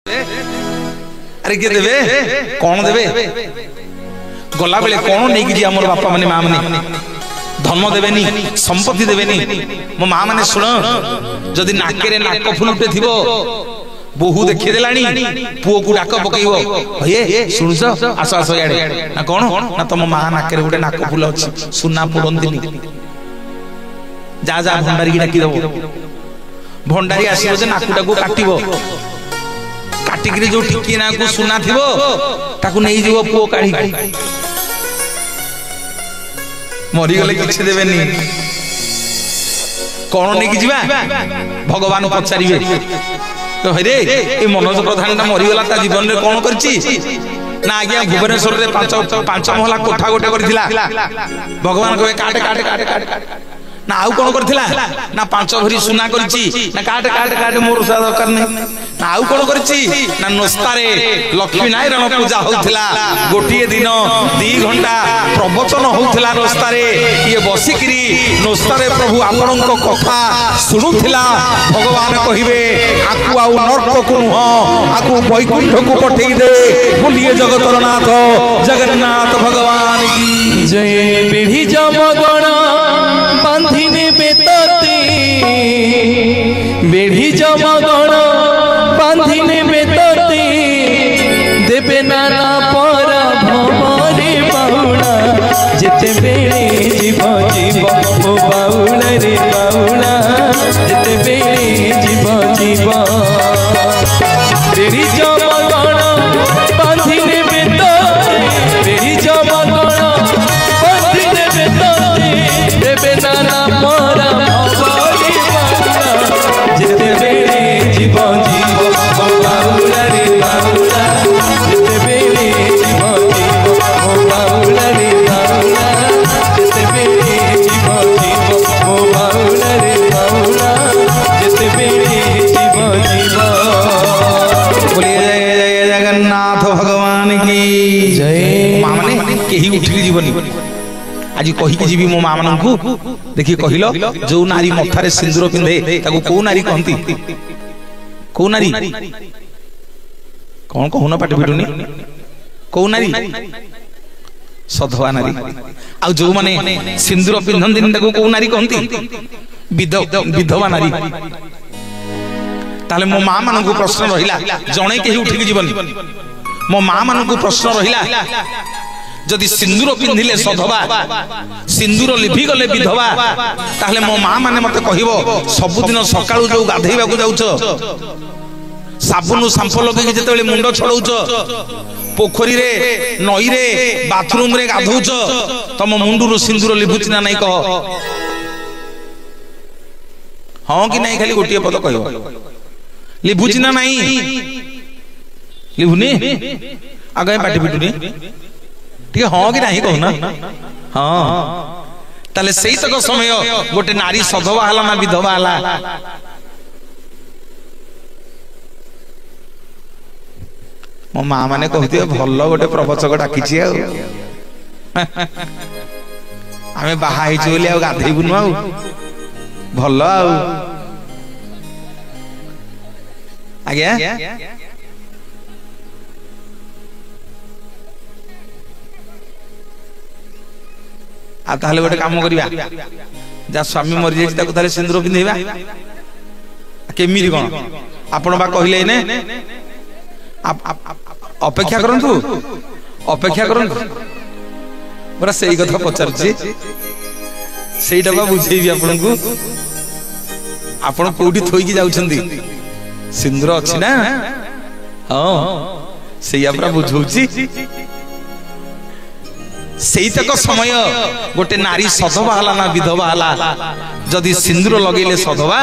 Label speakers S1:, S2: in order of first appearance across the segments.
S1: अरे किए देवे कौन देवे गला बेले कौन नहीं कि आम बापा माने माँ माने धन देवेनी संपत्ति देवेनी मो माँ माने शुण जदि नाके नाक फुलुटे थी बोहू देखीदेलानी पुओ को डाक पकईब हे शुणुच आस आस याडे ना कौन ना तुम माँ नाके गोटे नाक फुल अच्छी सुना पोड़ती जा जा भंडारी की डाकी दब भंडारी आसो जे नाकुटा को काटब काटिकी जो टिकी ना को सुना थी ताकू नहीं जीव पुओ काढ़ी मरीगले किसी देवेनी कौन नहीं कि जीवा भगवान पचारे तो हे ये मनोज प्रधान मरीगला जीवन में कौन कर ना आज्ञा भुवनेश्वर में पांच महला कोठा गोटे भगवान कहे काटे काटे काटे काटे ना आउ कौन करथिला ना 5 भरी सुना करची ना काटे काटे काटे मोर सा दरकार नहीं ना आउ कौन करची ना नस्तारे लक्ष्मी नारायण पूजा होउथिला गोटिए दिन 2 घंटा प्रवचन होउथिला नस्तारे ये बसिकरी नस्तारे प्रभु आपनक कथा सुनुथिला भगवान कहिबे आकु आउ नरक को नुह आकु वैकुंठ को पठेई दे बोलिए जगतरनाथ जगन्नाथ भगवान की
S2: जय पीढ़ी जमगण बांधिने बेतती बेढ़ी जमगण बांधिने बेतती देवे नाना पर भवरे बाउला जेते बेले जीव जीव ओ बाउला रे बाउला जेते बेले जीव जीव बेढ़ी जमगण बांधिने बेतती बेढ़ी जमगण बांधिने बेतती देवे नाना मोरा भवरे बाउला जेते बेले जीव जीव ओ बाउला रे बाउला जेते बेले जीव जीव ओ बाउला रे बाउला जेते बेले जीव जीव ओ बाउला रे बाउला जेते बेले जीव जीव
S1: बोलिए जय जय जगन्नाथ भगवान की जय माँ माने केही उठिक जीवनी आज कही जीवी मो माँ मान को देखिए कहल जो नारी मथारे सिंदूर पिंधे ताको को नारी कहती को नारी कौन कहून पाट फिटुनी को नारी सधवा नारी आ जो माने सिंदूर पिंधती ताको को नारी कहती विधवा नारी ताले मो माँ मान को प्रश्न रहिला जणे केही उठिक जीवन मो माँ मान को प्रश्न रहिला जदि सिंदूर पिंधिले सधवा सिंदूर लिभि गले विधवा ताहले मो माँ माने मते कहिबो सबुदिन सकाळु जो गाधैबा को जाउछ साबुन शाम्पू लगे जेतेबेले मुंड छड़ौछ पोखरी रे नई रे बाथरूम रे गाधौछ तम मुंडुरु सिंदूर लिभुच ना नहीं कह हां कि नहीं खाली गोटिए पद कहबो लिभुच ना नहीं लिभुनी आगे पाटी पिटुनी ठीक हाँ कि नहीं कहना हाँ ताले सही तक समय गोटे नारी सधवा हला ना विधवा हला मो माँ माने कहते भल गोटे प्रवचक डाकिछि आमे बाहा हेछु बोली आ गाधेबुनु आ भल आ आज्ञा आ ताले गोटे काम करिया जा स्वामी मरि जाई ताको ताले सिंदूर पिंधेबा केमिरि कोन आपण बा कहिले ने अपेक्षा करंतु बरा सही कथा पचारछि सेईटा बा बुझेबी आपन को आपण कोठी थोई की जाउछंदी सिंदूर अछि ना हां सेया बरा बुझौछि सही तक समय गोटे नारी सधवा हला ना विधवा हला जदि सिंदूर लगेले सधवा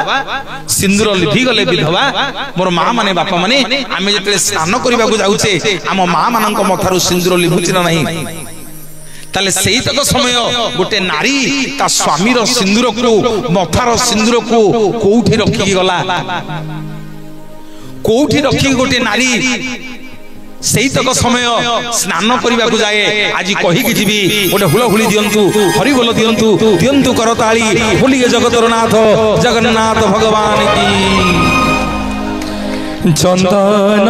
S1: सिंदूर लिभि गले विधवा मोर माँ माने बापा माने आमे जेते स्नान करबा को जाउछे आम माँ मानक मथारु सिंदूर लिभुछ ना नहीं ताले सही तक समय गोटे नारी ता स्वामी रो सिंदूर को मथार सिंदूर को कोठी रखी गला कोठी रखी गोटे नारी सही तक समय स्नान करने को जाए आज कहीकि जीवी गोटे हुलहुली दियंतु हरि बोल दियंतु दियंतु करताली बोलिए जगतरनाथ जगन्नाथ भगवान की
S2: चंदन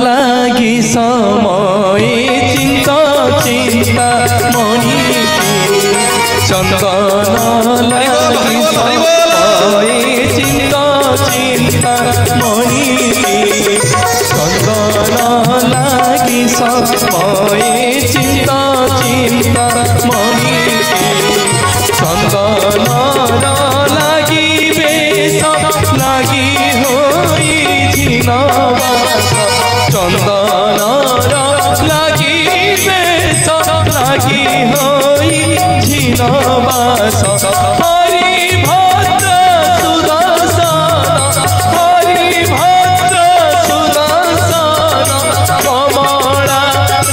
S2: लागी समय चिंता चिंता मणि चंदन लागी समय चिंता चिंता मणि चंदन लागी समय चिंता चिंता मणि चंदन लागी बेश लागी होई चंदन लागी बेश लागी होई झिनबास हरि भद्र सुदर्शन हरि भद्र सुदर्शन कमला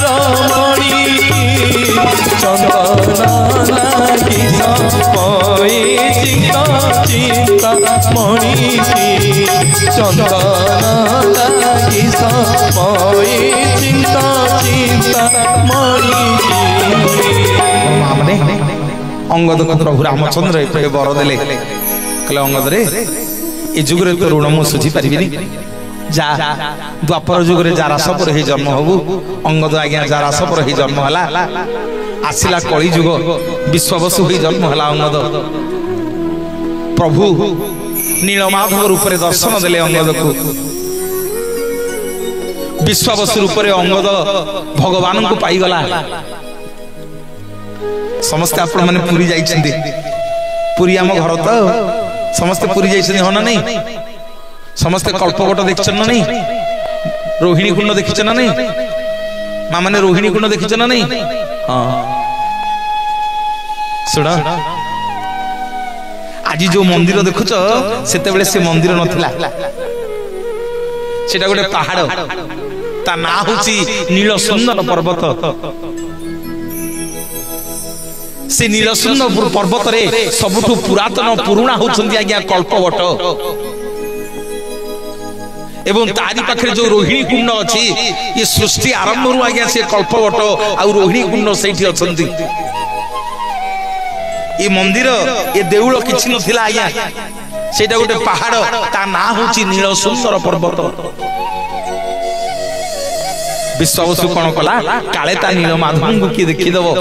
S2: रमणी चंदन लागी समय चिंता चिंता मणि चंदन लागी समय चिंता चिंता मणि
S1: अंगद को प्रभु रामचंद्र ये बर देले कहले अंगद रे ए जुग रे तो ऋण मु सुझी परिबिनी जा द्वापर जुग रे जारास पर ही जन्म हबु अंगद आज्ञा जारास पर ही जन्म हला आसिला कली जुग विश्ववसु ही जन्म हला अंगद प्रभु नीलमाधव रूप में दर्शन देले अंगद को विश्ववसु रूप में अंगद भगवान को पाईगला समस्त आपण माने पुरी जाइछन्ते पुरी आम घर तो समस्त पुरी जाइछन्ते हो ना नहीं समस्त कल्पवट देखछन ना नहीं रोहिणी कुंड देखिछन ना नहीं मां माने रोहिणी कुंड देखिछन ना नहीं हां सुना आज जो मंदिर देखुच सेते बेले से मंदिर नथिला सेटा गोटे पहाड़ ता ना होची नील सुंदर पर्वत से नील सुंदर पर्वत रे सबुठु पुरातन पुरुणा होचंदी आज्ञा कल्पवट एवं तारी पाखरे जो रोहिणी कुंड अछि ये सृष्टि आरंभ रु आज्ञा से कल्पवट आ रोहिणी कुंड सेठी अछंती ये मंदिर ये देउल किछि नथिला आज्ञा सेटा गोटे पहाड़ ता ना होची नील सुंदर पर्वत विश्ववसु कोन कला काले ता नील माधव को की देखि देबो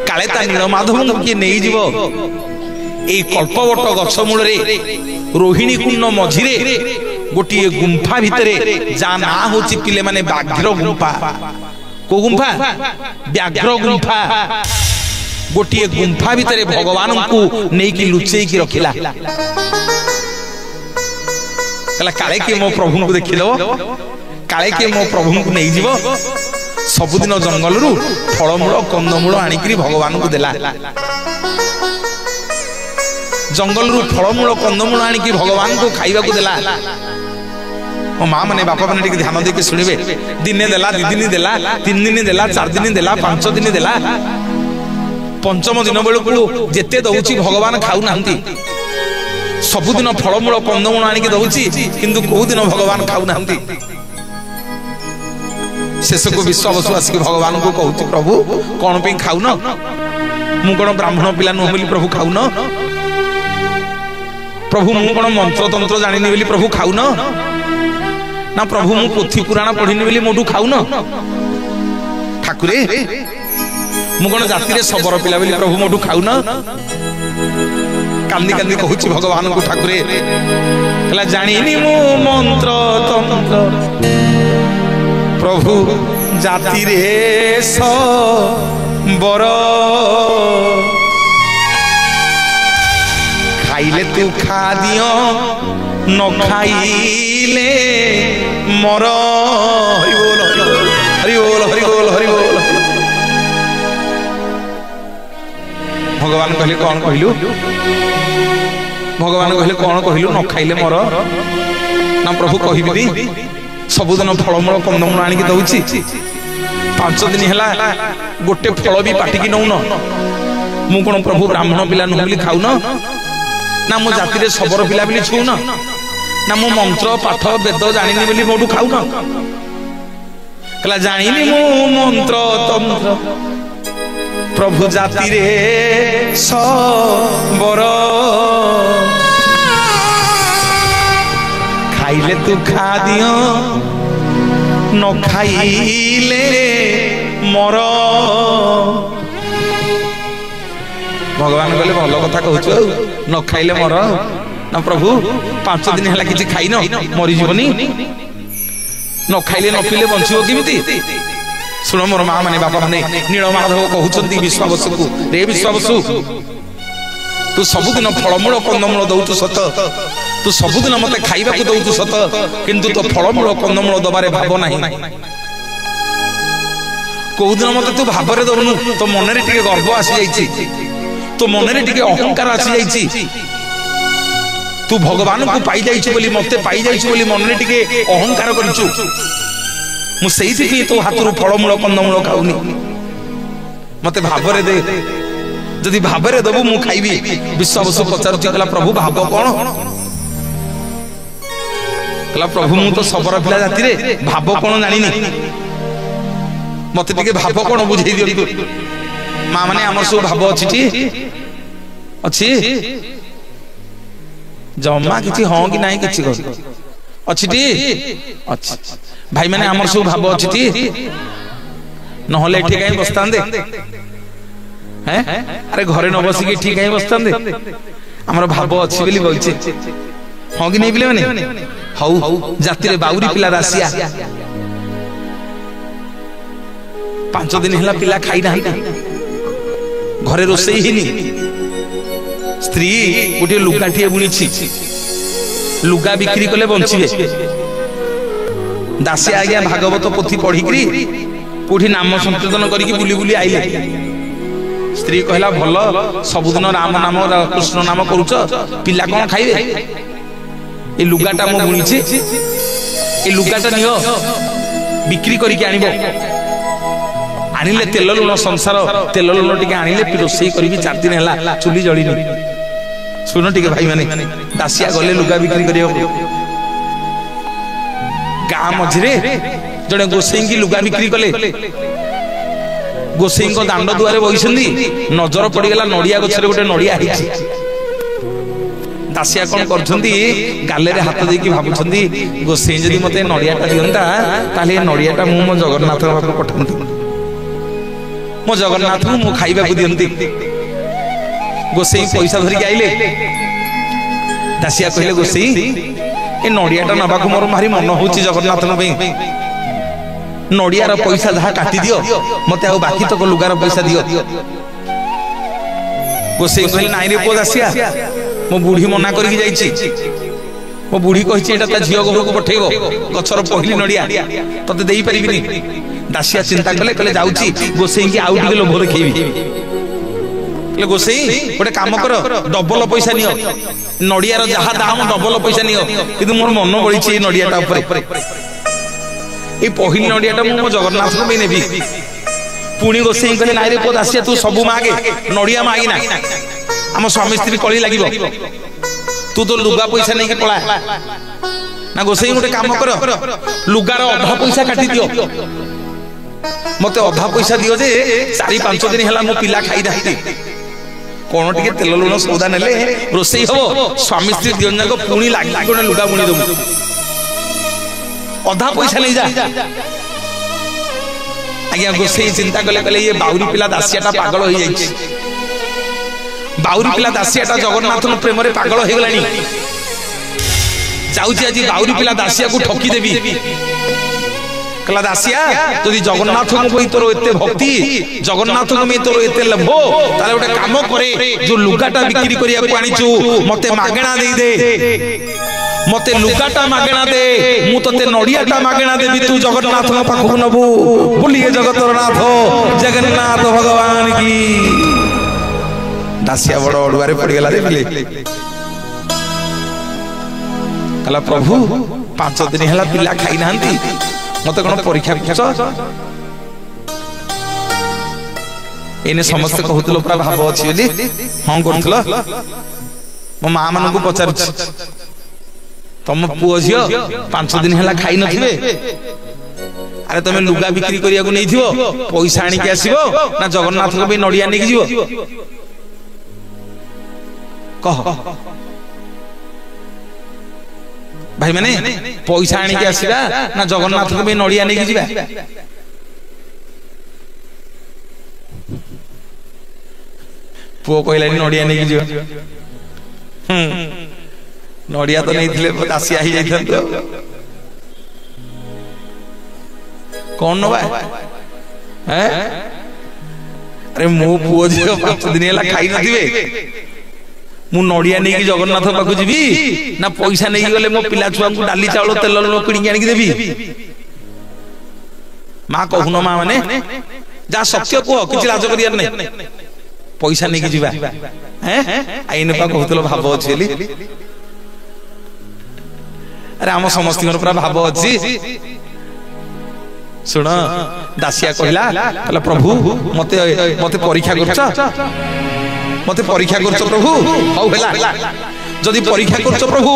S1: काले ता नील माधव को की नै जीवो ए कल्पवट गछ मूल रे रोहिणी कुंड मझिरे गोटी गुंफा भितरे जा ना होची पिले माने व्याघ्र गुंफा को गुंफा व्याघ्र गुंफा गोटे गुंफा भितर भगवान को नहीं कि लुचई की रखिला काले के मो प्रभु को देखिल काले के मो प्रभु को नहीं जीव सबुदिन जंगल रु फलमूल कंदमूल आनिकी भगवान को देला जंगल रु फलमूल कंदमूल आनिकी भगवान को खाइबा को देला मो माँ मैंने बापा मैंने ध्यान देके शुणवे दिने देला 2 दिन देला 3 दिन देला 4 दिन देला 5 दिन देला पंचम दिन बेलू जेते दउची भगवान खाऊ नांती सबुदिन फलमूल कंदमूल आनिकी दउची किंतु को दिन भगवान खाऊ नांती शेष को विश्ववसु आसिक भगवान को कहूची प्रभु कौन पे खाऊ न मु कोन ब्राह्मण पिला नु बोली प्रभु खाऊ न प्रभु मु कोन मंत्र तंत्र जानिनी बोली प्रभु खाऊ न ना प्रभु मु पोथी पुराण पढ़िनी बोली मोटू खाऊ न ठाकुरे मु कोन जाति रे सबर पिला बोली प्रभु मोटू खाऊ न कांदी कांदी कहूची भगवान को ठाकुरे कहला जानिनी मु मंत्र तंत्र प्रभु जाति रे सबर खाइले तू खा दियो न खाइले मर हरि बोल हरि बोल हरि बोल हरि बोल भगवान कहले कौन कहलु भगवान कहले कौन कहलु न खाइले मर ना प्रभु कहिबी सबुदिन फलमूल कंदमूल आनिकी दउची 5 दिन हैला गोटे फल भी पाटिकी नौन मु कोन प्रभु ब्राह्मण पिला नु बोली खाऊ न ना मो जाति रे सबर पिला बोली छू न ना मो मंत्र पाठ वेद जानिनी बोली मोटू खाऊ न कहला जानिनी मो मंत्र तंत्र प्रभु जाति रे सबर ଖାଇଲେ ତୁ ଖାଦିଅ ନ ଖାଇଲେ ମର। ଭଗବାନ କହିଲେ ଭଲ କଥା କହୁଛୁ, ଆଉ ନ ଖାଇଲେ ମର। ନା ପ୍ରଭୁ 5 ଦିନ ହେଲା କିଛି ଖାଇନ, ମରିଯିବନି? ନ ଖାଇଲେ ନ ପିଇଲେ ବଞ୍ଚିବ କେମିତି? ଶୁଣ ମୋର ମା ମାନେ ବାପା ମାନେ, ନୀଳମାଧବ କହୁଛନ୍ତି ବିଶ୍ୱାବସୁକୁ, ରେ ବିଶ୍ୱାବସୁ ତୁ ସବୁଦିନ ଫଳମୂଳ କନ୍ଦମୂଳ ଦଉଛୁ ସତ, ତୁ ସବୁଦିନ ମତେ ଖାଇବାକୁ ଦଉଛୁ ସତ, କିନ୍ତୁ ତୋ ଫଳମୂଳ କନ୍ଦମୂଳ ଦବାରେ ଭାବ ନାହିଁ। କୋଉଦିନ ମତେ ତୁ ଭାବରେ ଦଉନୁ, ତୋ ମନରେ ଟିକେ ଗର୍ବ ଆସିଯାଇଛି, ତୋ ମନରେ ଟିକେ ଅହଙ୍କାର ଆସିଯାଇଛି। ତୁ ଭଗବାନଙ୍କୁ ପାଇଯାଇଛୁ ବୋଲି, ମତେ ପାଇଯାଇଛୁ ବୋଲି ମନରେ ଟିକେ ଅହଙ୍କାର କରିଛୁ। ମୁଁ ସେଇଥିପାଇଁ ତୋ ହାତରୁ ଫଳମୂଳ କନ୍ଦମୂଳ ଖାଉନି, ମତେ ଭାବରେ ଦେ, ଯଦି ଭାବରେ ଦବୁ ମୁଁ ଖାଇବି। ବିଶ୍ୱାବସୁ ପଚାରୁଛି, କହିଲା ପ୍ରଭୁ ଭାବ କଣ? କହିଲା ପ୍ରଭୁ ମୁଁ ତ ଶବର ପିଲା ଜାତିରେ, ଭାବ କଣ ଜାଣିନି, ମତେ ଟିକେ ଭାବ କଣ ବୁଝେଇ ଦିଅନ୍ତୁ। ମା ମାନେ ଆମର ସବୁ ଭାବ ଅଛି, ଅଛି ଜମା କିଛି ହଁ କି ନାହିଁ କିଛି କର ଅଛି ଟି ଅଛି। ଭାଇ ମାନେ ଆମର ସବୁ ଭାବ ଅଛି ଟି, ନହେଲେ ଏଠି କାହିଁ ବସିଥାନ୍ତେ? ଆରେ ଘରେ ନ ବସିକି ଏଠି କାହିଁ ବସିଥାନ୍ତେ? ଆମର ଭାବ ଅଛି ବୋଲି ବଇଛେ, ହଁ କି ନେଇ ପିଲାମାନେ? ହଉ ଜାତିରେ ବାଉରି ପିଲା ରାସିଆ 5 ଦିନ ହେଲା ପିଲା ଖାଇନାହାନ୍ତି, ଘରେ ରୋଷେଇ ହେଇନି। ସ୍ତ୍ରୀ ଗୋଟିଏ ଲୁଗାଟିଏ ବୁଣିଛି, ଲୁଗା ବିକ୍ରି କଲେ ବଞ୍ଚିବେ। ଦାସିଆ ଆଜ୍ଞା ଭାଗବତ ପୋଥି ପଢିକିରି କୋଉଠି ନାମ ସଂକୀର୍ତ୍ତନ କରିକି ବୁଲି ବୁଲି ଆଇଲେ। ସ୍ତ୍ରୀ କହିଲା ଭଲ, ସବୁଦିନ ରାମ ନାମ କୃଷ୍ଣ ନାମ କରୁଛ, ପିଲା କଣ ଖାଇବେ? ଏ ଲୁଗାଟା ମୁଁ ବୁଣିଛି, ଏ ଲୁଗାଟା ନିଅ ବିକ୍ରି କରିକି ଆଣିବ। ଆଣିଲେ ତେଲ ଲୁଣ ସଂସାର, ତେଲ ଲୁଣ ଟିକେ ଆଣିଲେ ରୋଷେଇ କରିବି। 4 ଦିନ ହେଲା ଚୁଲି ଜଳିନି। ଶୁଣ ଟିକେ ଭାଇ ମାନେ, ଦାସିଆ ଗଲେ ଲୁଗା ବିକ୍ରି କରିବାକୁ। ଗାଁ ମଝିରେ ଜଣେ ଗୋସେଇଙ୍କି ଲୁଗା ବିକ୍ରି କଲେ। ଗୋସେଇଙ୍କ ଦାଣ୍ଡ ଦୁଆରେ ବଇଛନ୍ତି, ନଜର ପଡିଗଲା ନଡିଆ ଗଛରେ ଗୋଟେ ନଡିଆ ହେଇଛି। ଦାସିଆ କଣ କରୁଛନ୍ତି, ଗାଲେରେ ହାତ ଦେଇକି ଭାବୁଛନ୍ତି, ଗୋସେଇ ଯଦି ମତେ ନଡିଆଟା ଦିଅନ୍ତା, ତାହେଲେ ଏ ନଡିଆଟା ମୁଁ ମୋ ଜଗନ୍ନାଥ ପାଖକୁ ପଠାନ୍ତି, ମୋ ଜଗନ୍ନାଥଙ୍କୁ ମୁଁ ଖାଇବାକୁ ଦିଅନ୍ତି। ଗୋସେଇ ପଇସା ଧରିକି ଆଇଲେ। ଦାସିଆ କହିଲେ ଗୋସେଇ, ଏ ନଡିଆଟା ନବାକୁ ମୋର ଭାରି ମନ ହଉଛି ଜଗନ୍ନାଥଙ୍କ ପାଇଁ, ନଡିଆର ପଇସା ଯାହା କାଟିଦିଅ, ମତେ ଆଉ ବାକି ତକ ଲୁଗାର ପଇସା ଦିଅ। ଗୋସେଇ କହିଲେ ନାଇଁ ରେ ପୁଅ ଦାସିଆ, ମୋ ବୁଢୀ ମନା କରିକି ଯାଇଛି, ମୋ ବୁଢୀ କହିଛି ଏଟା ତା ଝିଅ ଘରକୁ ପଠେଇବ, ଗଛର ପହିଲି ନଡିଆ ତତେ ଦେଇପାରିବିନି। ଦାସିଆ ଚିନ୍ତା କଲେ, କହିଲେ ଯାଉଛି ଗୋସେଇକି ଆଉ ଟିକେ ଲୋଭ ଦେଖେଇବି। କହିଲେ ଗୋସେଇ ଗୋଟେ କାମ କର, ଡବଲ ପଇସା ନିଅ, ନଡିଆର ଯାହା ଦାମ ଡବଲ ପଇସା ନିଅ, କିନ୍ତୁ ମୋର ମନ ବଳିଛି ଏଇ ନଡିଆଟା ଉପରେ, ଏଇ ପହିଲି ନଡିଆଟା ମୁଁ ମୋ ଜଗନ୍ନାଥଙ୍କ ପାଇଁ ନେବି। ପୁଣି ଗୋସେଇ କହିଲେ ନାଇଁ ରେ ପୁଅ ଦାସିଆ, ତୁ ସବୁ ମାଗେ, ନଡିଆ ମାଗିନା, ଆମ ସ୍ୱାମୀ ସ୍ତ୍ରୀ କଳି ଲାଗିବ, ତୁ ତ ଲୁଗା ପଇସା ନେଇକି ପଳା। ନା ଗୋସେଇ ଗୋଟେ କାମ କର, ଲୁଗାର ଅଧା ପଇସା କାଟିଦିଅ, ମତେ ଅଧା ପଇସା ଦିଅ ଯେ 4-5 ଦିନ ହେଲା ମୋ ପିଲା ଖାଇନାହାନ୍ତି, କଣ ଟିକେ ତେଲ ଲୁଣ ସଉଦା ନେଲେ ରୋଷେଇ ହବ, ସ୍ୱାମୀ ସ୍ତ୍ରୀ 2 ଜଣ ଯାକ ପୁଣି ଲାଗି ଗୋଟେ ଲୁଗା ବୁଣି ଦବୁ, ଅଧା ପଇସା ନେଇଯା। ଆଜ୍ଞା ଗୋସେଇ ଚିନ୍ତା କଲେ, କହିଲେ ଇଏ ବାଉରି ପିଲା ଦାସିଆଟା ପାଗଳ ହେଇଯାଇଛି, ବାଉରି ପିଲା ଦାସିଆଟା ଜଗନ୍ନାଥଙ୍କ ପ୍ରେମରେ ପାଗଳ ହେଇଗଲାଣି, ଯାଉଛି ଆଜି ବାଉରି ପିଲା ଦାସିଆକୁ ଠକିଦେବି। କହିଲା ଦାସିଆ, ଯଦି ଜଗନ୍ନାଥଙ୍କ ପାଇଁ ତୋର ଏତେ ଭକ୍ତି, ଜଗନ୍ନାଥଙ୍କ ପାଇଁ ତୋର ଏତେ ଲୋଭ, ତାହେଲେ ଗୋଟେ କାମ କରେ, ଯୋଉ ଲୁଗାଟା ବିକ୍ରି କରିବାକୁ ଆଣିଛୁ ମତେ ମାଗଣା ଦେଇଦେ, ମତେ ଲୁଗାଟା ମାଗଣା ଦେ, ମୁଁ ତତେ ନଡିଆଟା ମାଗଣା ଦେବି, ତୁ ଜଗନ୍ନାଥଙ୍କ ପାଖକୁ ନବୁ। ବୋଲିଏ ଜଗତର ନାଥ ଜଗନ୍ନାଥ ଭଗବାନ କି। ଦାସିଆ ବଡ ଅଡୁଆରେ ପଡିଗଲା ରେ ପିଲେ। କହିଲା ପ୍ରଭୁ 5 ଦିନ ହେଲା ପିଲା ଖାଇନାହାନ୍ତି, ମତେ କଣ ପରୀକ୍ଷା କରୁଛ? ଏଇନେ ସମସ୍ତେ କହୁଥିଲ ପୁରା ଭାବ ଅଛି ବୋଲି, ହଁ କରୁଥିଲ। ମୋ ମା ମାନଙ୍କୁ ପଚାରୁଛି, ତମ ପୁଅ ଝିଅ 5 ଦିନ ହେଲା ଖାଇ ନଥିବେ, ଆରେ ତମେ ଲୁଗା ବିକ୍ରି କରିବାକୁ ନେଇଥିବ, ପଇସା ଆଣିକି ଆସିବ ନା ଜଗନ୍ନାଥଙ୍କ ପାଇଁ ନଡିଆ ନେଇକି ଯିବ? କହ। भाई माने पैसा आनिक आसवा ना जगन्नाथ को नड़िया नहीं जावा पुओ कहला नड़िया नहीं जा नड़िया तो नहीं आसिया ही जाता कौन नवा अरे मो पुओ झील 5 दिन है खाई नथिबे मु नड़िया नहीं जगन्नाथ पाखु जीवी ना पैसा नहीं गले मो पिला छुआ को डाली चाउल तेल लुण किणी आनिक देबी माँ कहून माँ माने जा सत्य कह कि लाज करियार नहीं पैसा नहीं जीवा आईन पा कहूल भाव अच्छी अरे आम समस्त पूरा भाव अच्छी शुण दासिया कहला प्रभु मते मते परीक्षा मते परीक्षा कर प्रभु जदि परीक्षा कर प्रभु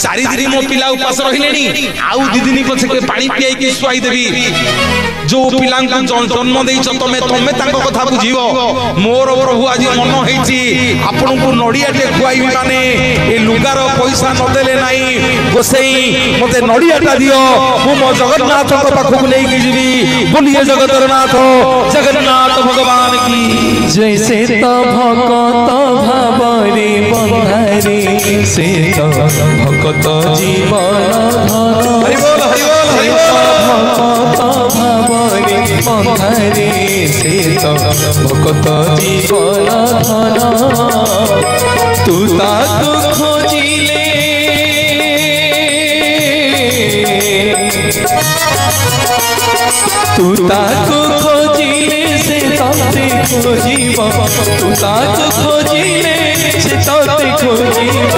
S1: 4 दिन मो पिला उपास रहिले आउ 2 दिन पछे पानी पियाई के सुआई देबी जो पिला जन्म देइछ तमे कथा बुझियो मोर प्रभु आज मन हेछि आपन को नड़िया टे खुआई माने ए लुगार पैसा न देले नाही गोसई मते नड़िया टा दियो मु मो जगन्नाथ को पाखु नै कि जीवी बोलिए जगतर नाथ जगन्नाथ भगवान की
S2: जैसे तो भगत भावरे बंधारे से तो भगत जीवन
S1: हरि बोल हरि बोल हरि बोल
S2: भगत भावरे बंधारे से तो भगत जीवन तू ताकु खोजिले तू ताकु खोजिले से तते खोजिब तू ताकु खोजिले से तते खोजिब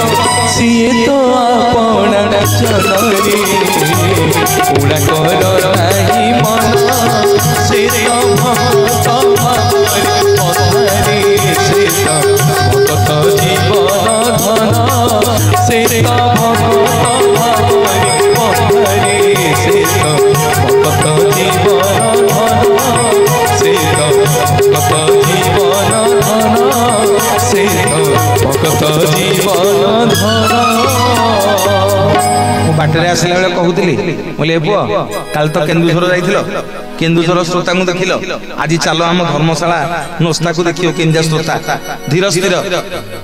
S2: सिए तो आपण चलरे उड़ा कर नाही मन से तो भक्त भावरे बंधारे से तो भक्त जीवन धन से तो भक्त भावरे बंधारे से तो भक्त जीवन धन से तो भक्त जीवन धन से तो भक्त जीवन धन
S1: बाटरे आसला बेले कहूली बोले पुआ काल तो केन्दुझर जाइथिलो केन्दुझर श्रोता को देखिलो आज चलो आम धर्मशाला नोस्ता को देखियो केंजा श्रोता धीर स्थिर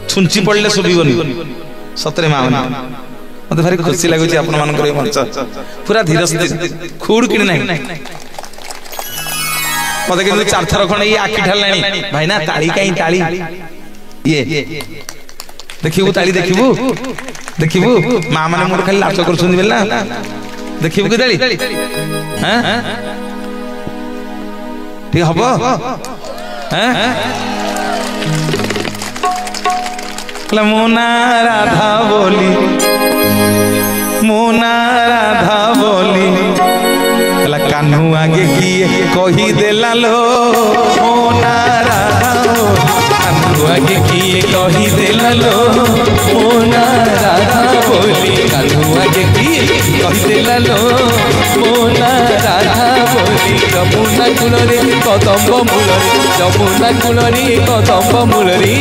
S1: छुंची पड़ले सुबीबनी सतरे माँ मते भारी खुशी लागुची आपण मानकर मंच पूरा धीर स्थिर खूड़ किणी नहीं मते किंतु 4 थर खण ये आखि ढाललानी भाई ना ताली काई ताली ये देखिबू ताली देखिबू माँ माने मोर खाली लाच करछुंदी बेला देखिबू कि ताली हैं ठीक हबो हैं कला मोना राधा बोली मोना राधा बोली कला कान्हू आगे किए कही देला लो मोना राधा बोली
S2: आगे किए कही देला लो मोना राधा बोली कान्हू आगे किए कही देला लो मोना राधा बोली जमुना कूलरे कदम्ब मूलरे जमुना कूलरे कदम्ब मूलरे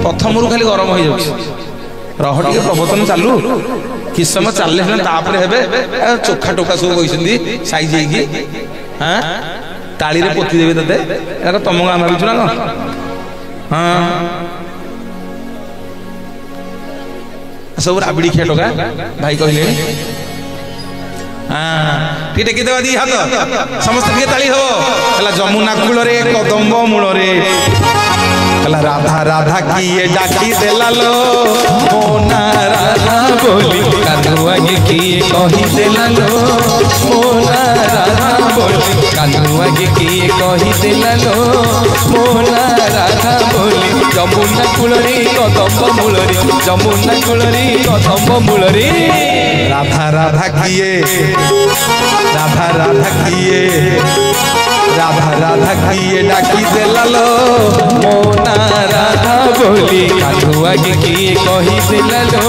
S1: प्रथम खाली गरम हो जाଉଛି रह टे प्रवचन चालू कि समय चलले तापर हेबे चोखा टोका सब बइसंदी साइज हेगी हां ताली रे पोती देबे तते एरा तम गाम भाबिछु ना हां सब राबड़ी खे टोका भाई कहले हां ठीक टेकी देबा दी हाथ समस्त के ताली हो हला जमुना कूल रे कदम्ब मूल रे कला राधा राधा किए डाकी देला लो मोना राधा
S2: बोली कान्हू आगे किए कही देला लो मोना राधा बोली कान्हू आगे किए कही देला लो मोना राधा बोली जमुना कूलरे कदम्ब मूलरे जमुना कूलरे कदम्ब मूलरे
S1: राधा राधा किए राधा राधा किए राधा राधा किए डाकी देला लो
S2: मोना राधा बोली कान्हू आगे किए कही देला लो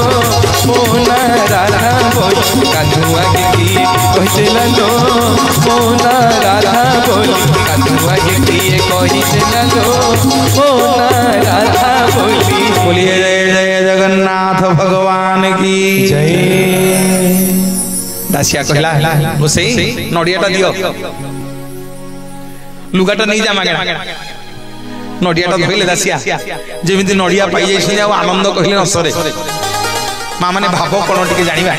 S2: मोना राधा बोली कान्हू आगे किए କହିଦେଲା ଲୋ ମୋ ନାଁ ରାଧା ବୋଲି କାନୁ ଆଗେ କିଏ କହିଦେଲା ଲୋ ମୋ ନାଁ ରାଧା ବୋଲି।
S1: बोलिए जय जय जगन्नाथ भगवान की
S2: जय।
S1: दासिया कहला गोसाई नड़ियाटा दियो लुगाटा नहीं जा मागेना नड़ियाटा धोइले दासिया जेमिति नड़िया पाई जाइछन आ आनंद कहले न सरे मां माने भाव कोन टिके जानिबा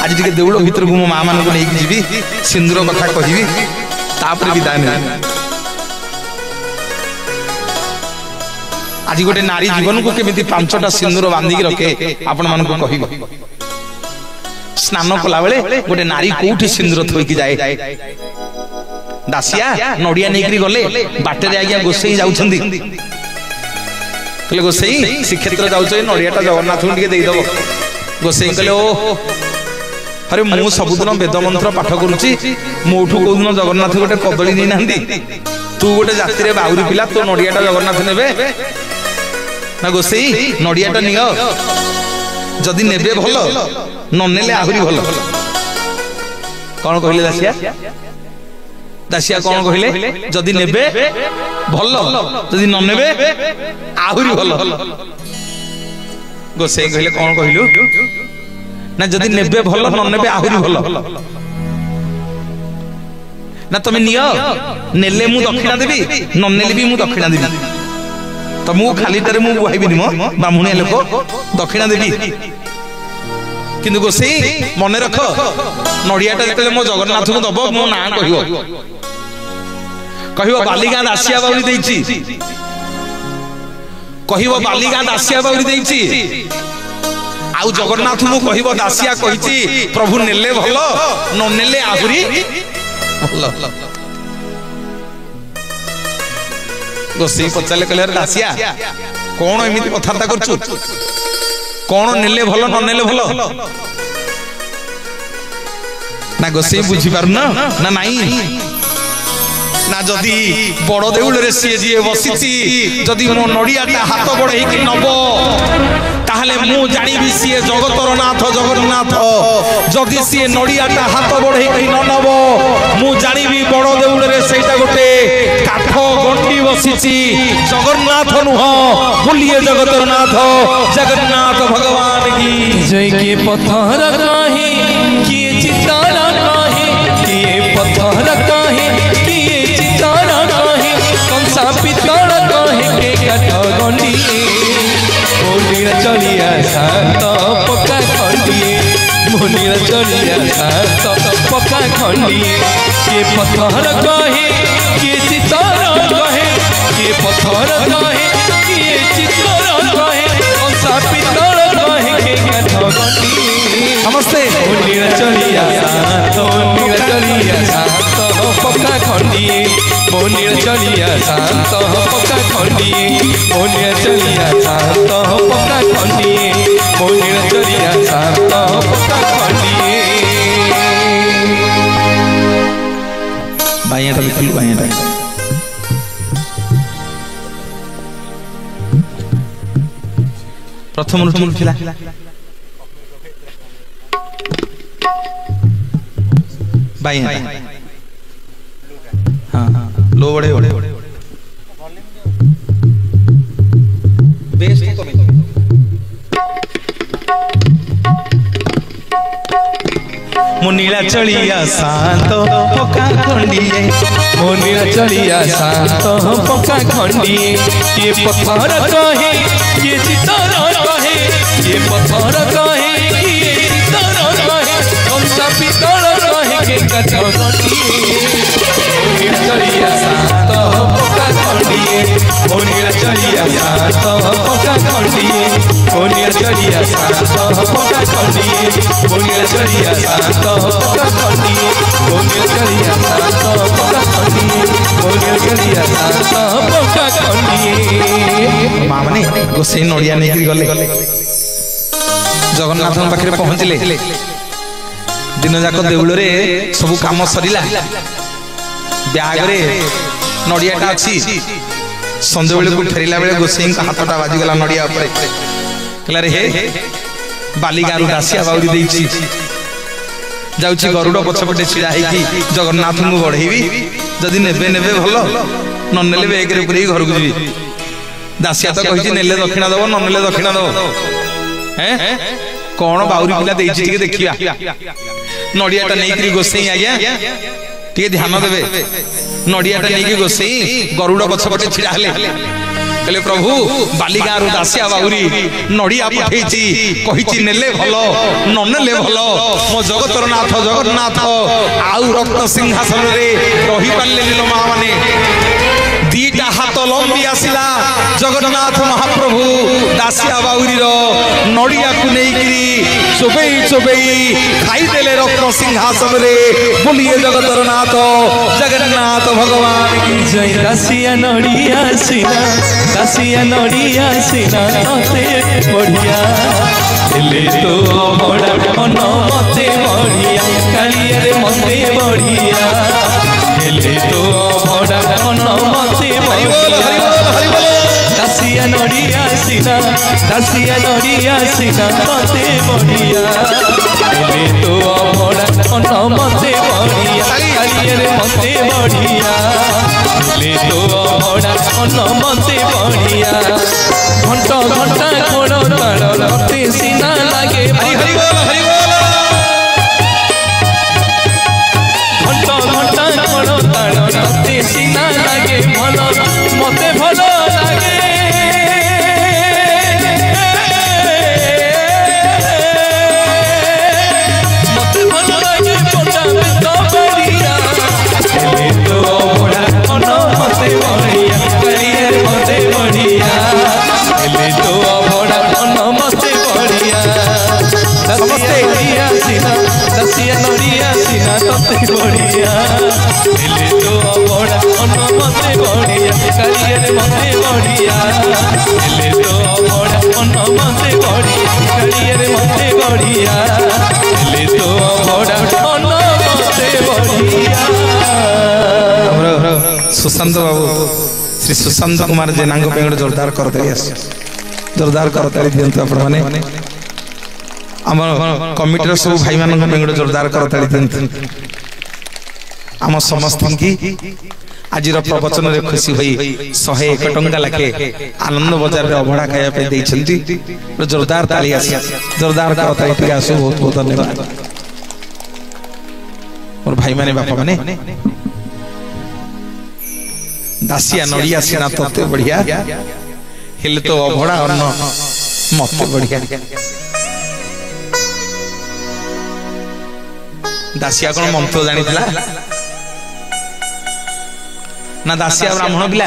S1: आज टिके देउळ भीतर गु मां मान को नेकी जीवी सिंदूर कथा कहिबी तापर विदाय नै आज गोटे नारी जीवन को केमिति पांचटा सिंदूर बांधी रखे आपण मान को कहिबो स्नान कला बेले गोटे नारी कोठी सिंदूर थोइकी जाए दासिया नड़िया नेकरी गले बाटे रे आज्ञा गोसाई जाउछंदी कहले गोसाई श्रीक्षेत्र जाउछ नड़ियाटा जगन्नाथ को टिके देई दबो गोसाई कहले ओ अरे मु सबुदिन वेद मंत्र पाठ करूची मोठू को दिन जगन्नाथ गोटे कदली नै नांदी तू गोटे जाति रे बाउरी पिला तो नड़ियाटा जगन्नाथ नेबे ना गोसाई नड़ियाटा नियो जदि नेबे भलो न नेले आहुरी भलो कौन कहले दासिया दासिया कौन कहले जदि नेबे भलो जदि न नेबे आहुरी भलो गोसाई कहले कौन कहलु ना जदि नेबे भलो न नेबे आहुरी भलो ना तमे नियो नेले मु दक्षिणा देबी न नेले भी मु दक्षिणा देबी तो मु खाली टारे मु बुहाइबिनी मो ब्राह्मणिया लोक दक्षिणा देबी किंतु गोसाई मने रख नड़ियाटा जते मो जगन्नाथ को दबो मो ना कहियो कहियो बालीगा दासिया बाउरी देइची कहियो बालीगा दासिया बाउरी देइची आउ जगन्नाथ मु कहियो दासिया कहिची प्रभु नेले भलो न नेले आहुरी भलो गोसाई पचाले कहले दासिया कौन एमिति कथार्ता करछु कौन नेले भलो न नेले भलो ना गोसाई बुझी पारु ना नाई ना जदि बड़ देउल रे सी जी बसिची जदि मो नड़ियाटा हाथ बड़े कि नबो ताहले मु जानिबी सी जगतर नाथ जगन्नाथ जदि सी नड़ियाटा हाथ बड़े कि न नबो मु जानिबी बड़ देउल रे सेटा गोटे काठ गंडी बसिची जगन्नाथ नुह बोलिए जगतर नाथ जगन्नाथ भगवान की
S2: जय। के पत्थर काहे किए चितारा काहे किए पत्थर काहे किए चितारा काहे कंसा पितल काहे के काठ गंडी मोनीर चलिया सात पक्का खंडिए मोनीर चलिया सात पक्का खंडिए के पत्थर काहे किए चितारा काहे के पत्थर काहे किए चितारा काहे कंसा पितल काहे के काठ गंडी
S1: नमस्ते
S2: मोनीर चलिया सात पक्का खंडिए मोनीर चलिया सात पक्का खंडिए मोनीर चलिया सात पक्का खंडिए मोनीर चलिया सात पक्का खंडिए।
S1: बायाटा लिखलु बायाटा प्रथम रुटुल थिला बायाटा हां लो बड़े बड़े बेस तो मुनीला चलिया शांत पक्का खंडिए
S2: मोनीर चलिया सात पक्का खंडिए ये पत्थर कहे ये चितारा कहे ये पत्थर कहे ये चितारा कहे कंसा पितल कहे के काठ गंडिए मोनीर चलिया सात पक्का खंडिए मोनीर चलिया सात पक्का खंडिए मोनीर चलिया सात पक्का खंडिए मोनीर चलिया सात पक्का खंडिए मोनीर चलिया सात पक्का खंडिए मोनीर चलिया सात पक्का खंडिए।
S1: मां माने गोसाई नड़िया नेकरी गले जगन्नाथ पाखे पहुंचले दिन जाक देउल रे सब काम सरिला ब्याग रे नड़ियाटा अछि संजे बेले को फेरिला बेले गोसाई का हाथटा बाजी गला नड़िया ऊपर कहला रे हे बालीगारू दासिया बाउरी देइछि जाउची गरुड़ पछपटे छिड़ा होगी जगन्नाथ को बढ़ेबी जदि नेबे नेबे भल न नेले बेगरे पुरी घर को जी दासिया तो कही नेले दक्षिणा दब न नेले दक्षिणा दब कौन बाउरी पिला देखिया नड़ियाटा नहीं गोसई आज्ञा टे ध्यान देवे नड़ियाटा नहीं गोसई गरुड़ पछपटे छिड़ा कहले प्रभु बालिका दासिया बाउरी नड़िया पठेची कही नेले भल न नेले भल मो जगतर नाथ जगन्नाथ आउ रत्न सिंहासन रे रही पारे माँ माने दीटा हाथ लंबी आसला जगन्नाथ महाप्रभु दासिया बाउरी नड़िया को नहीं चोबई चोबई खाईदेले रत्न सिंहासन रे बोलिए जगतर नाथ जगन्नाथ भगवान की
S2: जय। दासिया नड़िया सीना दासिया नड़िया सीना मते बढ़िया हेले तो बड़ा मन मते बढ़िया कालिया रे मते बढ़िया हेले तो बड़ा मन मते बढ़िया दासिया नड़िया सीना मते बढ़िया हेले तो बड़ा मन मते बढ़िया कालिया रे मते बढ़िया हेले तो बड़ा मन मते बढ़िया घंटा घंटा कोण ताड़ मते सीना लागे घंटा घंटा कोण ताड़ मते सीना लागे भल मते भल लागे मते भल लागे पोटा तो बढ़िया हेले तो बड़ा मन मते बढ़िया करिए मते बढ़िया हेले तो बड़ा मन मते बढ़िया दासिया नड़िया सीना तते बढ़िया हेले तो बड़ा मन मते बढ़िया करिए मते बढ़िया हेले तो बड़ा मन मते बढ़िया करिए मते बढ़िया हेले तो बड़ा मन मते बढ़िया।
S1: सुशांत बाबू श्री सुशांत कुमार जेना गोटे जोरदार करताली जोरदार करताली दिंतु आपण माने आम कमिटर सब भाई मान गोटे जोरदार करताली दिंतु आम समस्त की आज प्रवचन रे खुशी हुई 101 टंका लाखे आनंद बजार रे अभड़ा खाया पे देइछंती जोरदार ताली आसी जोरदार करताली पे आसु बहुत बहुत धन्यवाद और भाई माने बापा माने दासिया नड़िया सीना तते बढ़िया हेले तो अभड़ा अन्न मते बढ़िया दासिया कौन मंत्र जानी ना दासिया ब्राह्मण पिला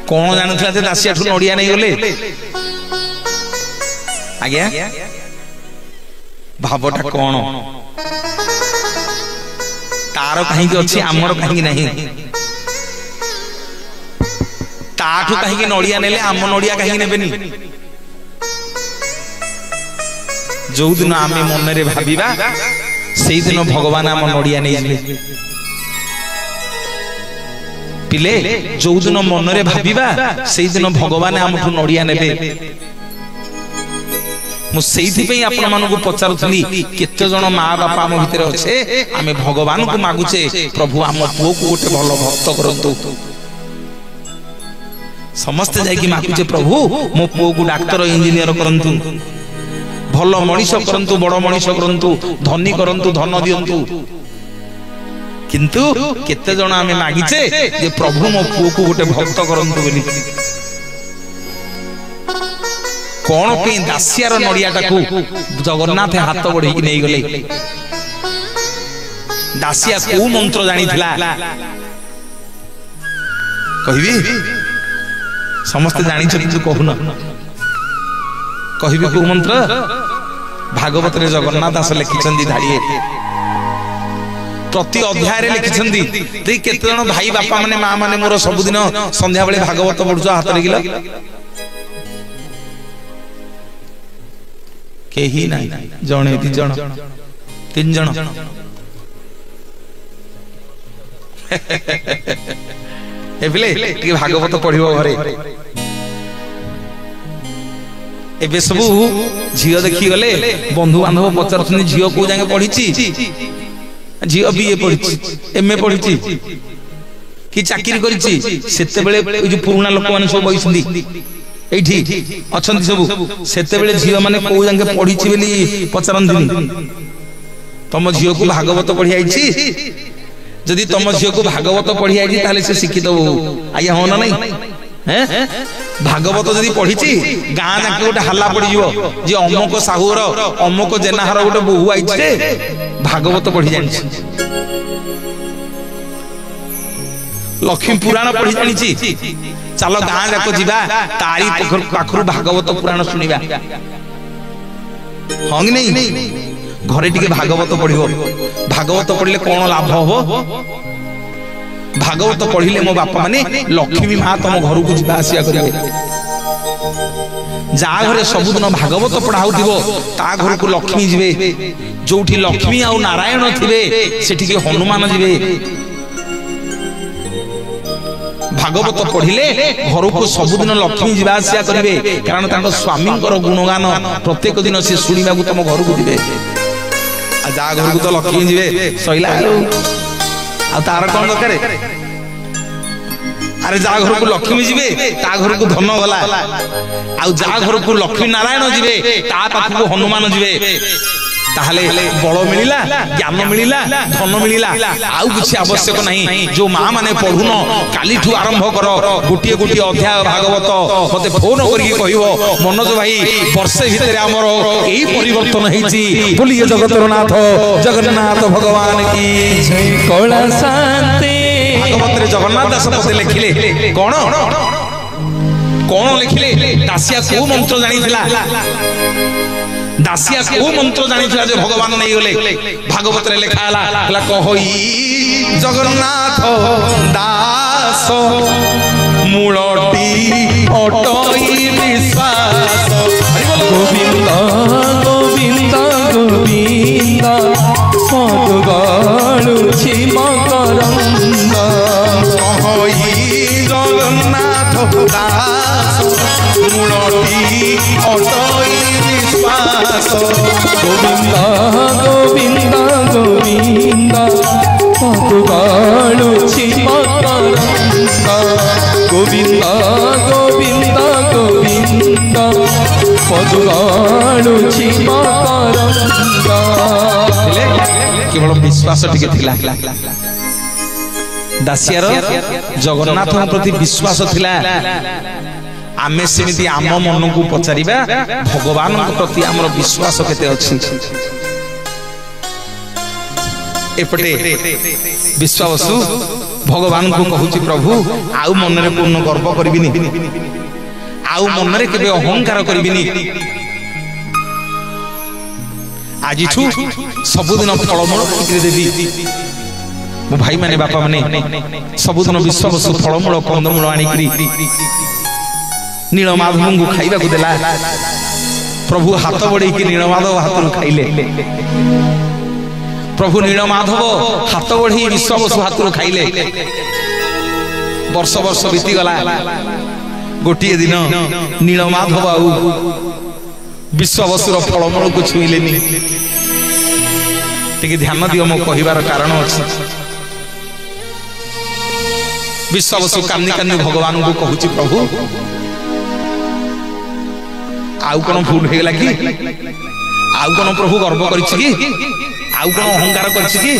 S1: कौन जानूला दासिया ठू नड़िया नहीं गले आज्ञा भावटा कौन तार कहीं अच्छी आमर कहीं नहीं ताठू कहीं नड़िया नेले आम नड़िया कहीं नेबेनी जो दिन आम मन रे भाविबा सेई दिन भगवान आम नड़िया नहीं जाने पिले जो दिन मन रे भाविबा सेई दिन भगवान आम नड़िया नेबे आपण मानू पचारूली केते जन माँ बापा आम भितर अच्छे आम भगवान को मागुचे प्रभु आम पुओ को गोटे भल भक्त करंतु समस्ते जाइए मागुचे प्रभु मो पुओ को डाक्तर इंजीनियर करंतु भल मनीष करंतु बड़ मनीष करंतु धनी करंतु धन दियंतु किंतु केते जन आम मागिचे जे प्रभु मो पुओ को गोटे भक्त करंतु बोली कौन पे दासियार नड़ियाटा को जगन्नाथ हाथ बढ़े नहीं गले दासिया को मंत्र जानी थिला कहबी समस्त जानी किंतु कहून कहबी को मंत्र भागवत रे जगन्नाथ दास लिखिछंदी धाड़िए प्रति अध्याय रे लिखिछंदी ते केते जण भाई बापा माने मां माने मोर सब दिन संध्या बेले भागवत पढुछ हाथ रे गिला केही नाही जणे दी जण तीन जण एबले टी भागवत पढिबो घरे एबे सब झील देखी गले बंधु बांधव पचार झील को जाके पढ़ी झील बीए पढ़ी एमए पढ़ी कि चाकरी कर पुराना लोक मैंने सब बही अच्छा सब से झील मैंने कौ जाके पढ़ी पचारती तुम झील को भागवत पढ़ी आई जदि तुम झील को भागवत पढ़ी आई से शिक्षित आज्ञा हो ना नहीं भागवत जदि पढ़ी गाँ जाके गोटे हल्ला पड़ जी अमुक साहुर अमुक जेनाहर गोटे बोहू आई भागवत पढ़ी जानी लक्ष्मी पुराण पढ़ी जानी चल गाँ जाक जा तारी पाखर भागवत पुराण शुणा हाँ कि नहीं घरे टिके भागवत पढ़ो भागवत पढ़ले कौन लाभ हो भागवत पढ़िले मो बापा माने लक्ष्मी माँ तुम घर को जा आसिया करेंगे जा घरे सबुदिन भागवत पढ़ाऊ ता घर को लक्ष्मी जीवे जो लक्ष्मी आउ नारायण थे सेठी हनुमान जीवे भागवत पढ़िले घर को सबुदिन लक्ष्मी जीवा आसिया करेंगे कारण स्वामी गुणगान प्रत्येक दिन से शुणा तुम घर को जीवे जा घर को तो लक्ष्मी जीवे सैला तार कौन दरकार अरे जा घर को लक्ष्मी जीवे ता घर को धन गला आ जा घर को लक्ष्मी नारायण जीवे ता पाख को हनुमान जीवे ताहले बल मिलिला ज्ञान मिलिला धन मिलिला आउ किछि आवश्यक नहीं जो माँ माने पढ़ुन काली ठू आरंभ कर गोटे गोटे अध्याय भागवत मते फोन करके कहइबो मनोज भाई वर्षे भितर हमर एही परिवर्तन हेछि बोलिए जगतर नाथ जगन्नाथ भगवान की जय
S2: कला शांति
S1: भागवत रे जगन्नाथ दास पते लिखिले कोन लिखिले दासिया को मंत्र जानिथिला दासिया को मंत्र जानिथिला जे भगवान नहीं गले भागवत रे लिखा हला कहई जगन्नाथ दास मूलटी अटई विश्वास
S2: गोविंद गोविंद गोविंद पदगालुछि मकरंद
S1: कहई जगन्नाथ दास मूलटी अटई विश्वास
S2: गोविंद गोविंद गोविंद पदगालुछि मकरंद गोविंद गोविंद गोविंद पदगालुछि मकरंद
S1: केवल विश्वास टिके थिला दासियार जगन्नाथ प्रति विश्वास थिला आमे सेमिति आम मन को पचारिबा भगवान प्रति आमर विश्वास केते अछि एपटे विश्वासु भगवान को कहूची प्रभु आउ मन रे पूर्ण गर्व करबिनी आउ मन रे केबे अहंकार करबिनी आजिठू सबुदिन फलमूल बिक्री देवी मो भाई माने बापा माने सबुदिन विश्वासु फलमूल कंदमूल आनिकरी नीलमाधव को खाइबा को देला प्रभु हाथ बड़े कि नीलमाधव हाथ खाइले प्रभु नीलमाधव हाथ बढ़ी विश्वासु हाथ खाइले वर्ष वर्ष बीती गला गोटे दिन नीलमाधव आउ विश्वासुर फलमूल को छुईलेनी टिके ध्यान दियो मो कहिबार कारण अछि विश्वासु कान्नी कान्नी भगवान को कहूची प्रभु आउ कोन भूल हेगला कि आउ कोन प्रभु गर्व करिछि कि आउ कोन अहंकार करिछि कि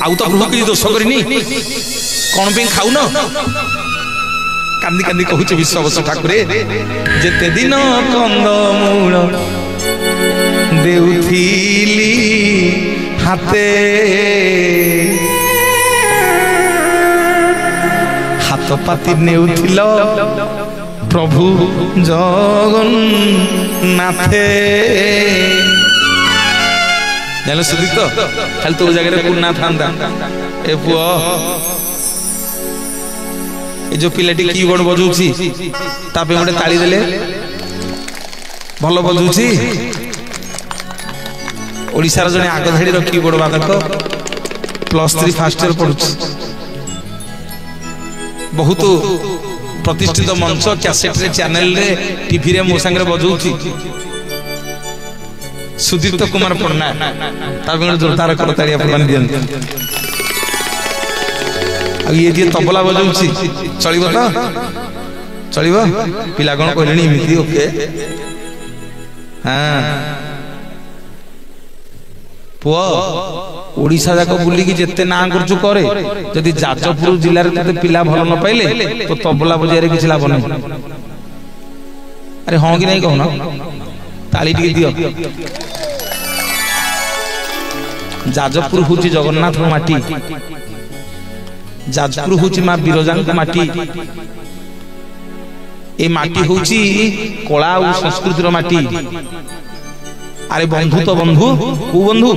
S1: आउ तो प्रभु कि दोष करिनी कोन पे खाउ न कान्दी कान्दी कहूछि विश्वास ठाकुरे जेते दिन कंदमूल देउथिली हाते हाथ पाती नेउथिल प्रभु जगन्नाथे जानो सुधी तो खाली तो जगह पुना था ए पुओ ए जो पिलाटी कीबोर्ड बजाउछि तापे गोटे ताली देले भल बजाउछि ओडिसा रो जने आग धाड़ी रो कीबोर्ड वादक +3 फर्स्ट ईयर पढुछि बहुत प्रतिष्ठित मंच कैसेट रे चैनल रे टीवी रे मो संगे बजाउछि सुदीप्त कुमार पन्ना ताबे जोरदार करताड़ी अपन दियन आ ये जे तबला बजाउछि चलिबो त चलिबो पिला कोन कहलेनी एमिति ओके हां पुआ ओडिशा जाक बुली की जेते ना करछु करे जदि जाजपुर जिल्ला रे तते पिला भल न पाइले तो तबला बजारे किछ लाभ नै अरे हां कि नहीं कहू ना ताली टिके दियो जाजपुर होची जगन्नाथ माटी जाजपुर होची मां बिरजा माटी ए माटी होची कला और संस्कृति रो माटी अरे बंधु तो बंधु को बंधु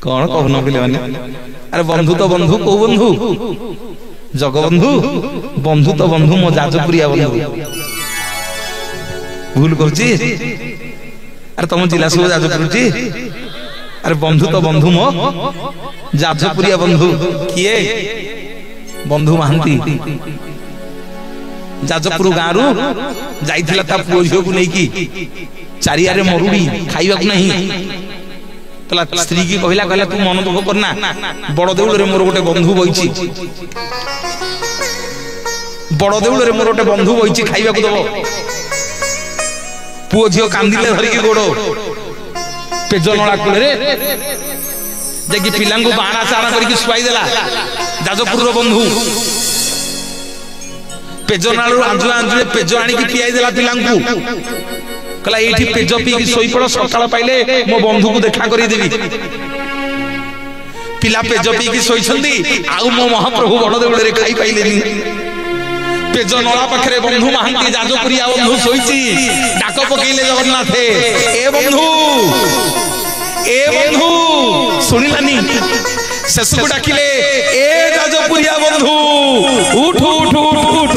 S1: कौन कहना पिले माने अरे बंधु तो बंधु को बंधु जगबंधु बंधु तो बंधु मो जाजपुरिया बंधु भूल करछि अरे तुम जिला सब जाजपुर छी अरे बंधु तो बंधु मो जाजपुरिया बंधु किए बंधु महांती जाजपुर गाँव जाइथिला ता पुओ झियो को नहीं की चारियारे मरुड़ी खाइबा को नहीं तला स्त्री की कहला कहला तू मन दुख करना बड़ देउल रे मोर गोटे बंधु बइची बड़ देउल रे मोर गोटे बंधु बइची खाइबा को दबो पुओ झियो कांदिले धरि की गोड़ो पेजनला कुले रे जेकी पिलांगु बाणा चाणा करी की सुवाई देला जाजपुर रो बंधु पेजनालू आंजु आंजु पेज आनी की पियाई देला पिलांकु कला एठी पेज पी की सोई पड़ो सकाळ पाइले मो बंधु को देखा करी देबी पिला पेज पी की सोई छंदी आउ मो महाप्रभु बड़ देउळे रे खाई पाइलेनी पेज नळा पाखरे बंधु महांती जाजपुरिया बंधु सोईची डाक पकेइले जगन्नाथ ए बंधु सुनिलानी शेष को डाकिले ए जाजपुरिया बंधु उठ उठ उठ उठ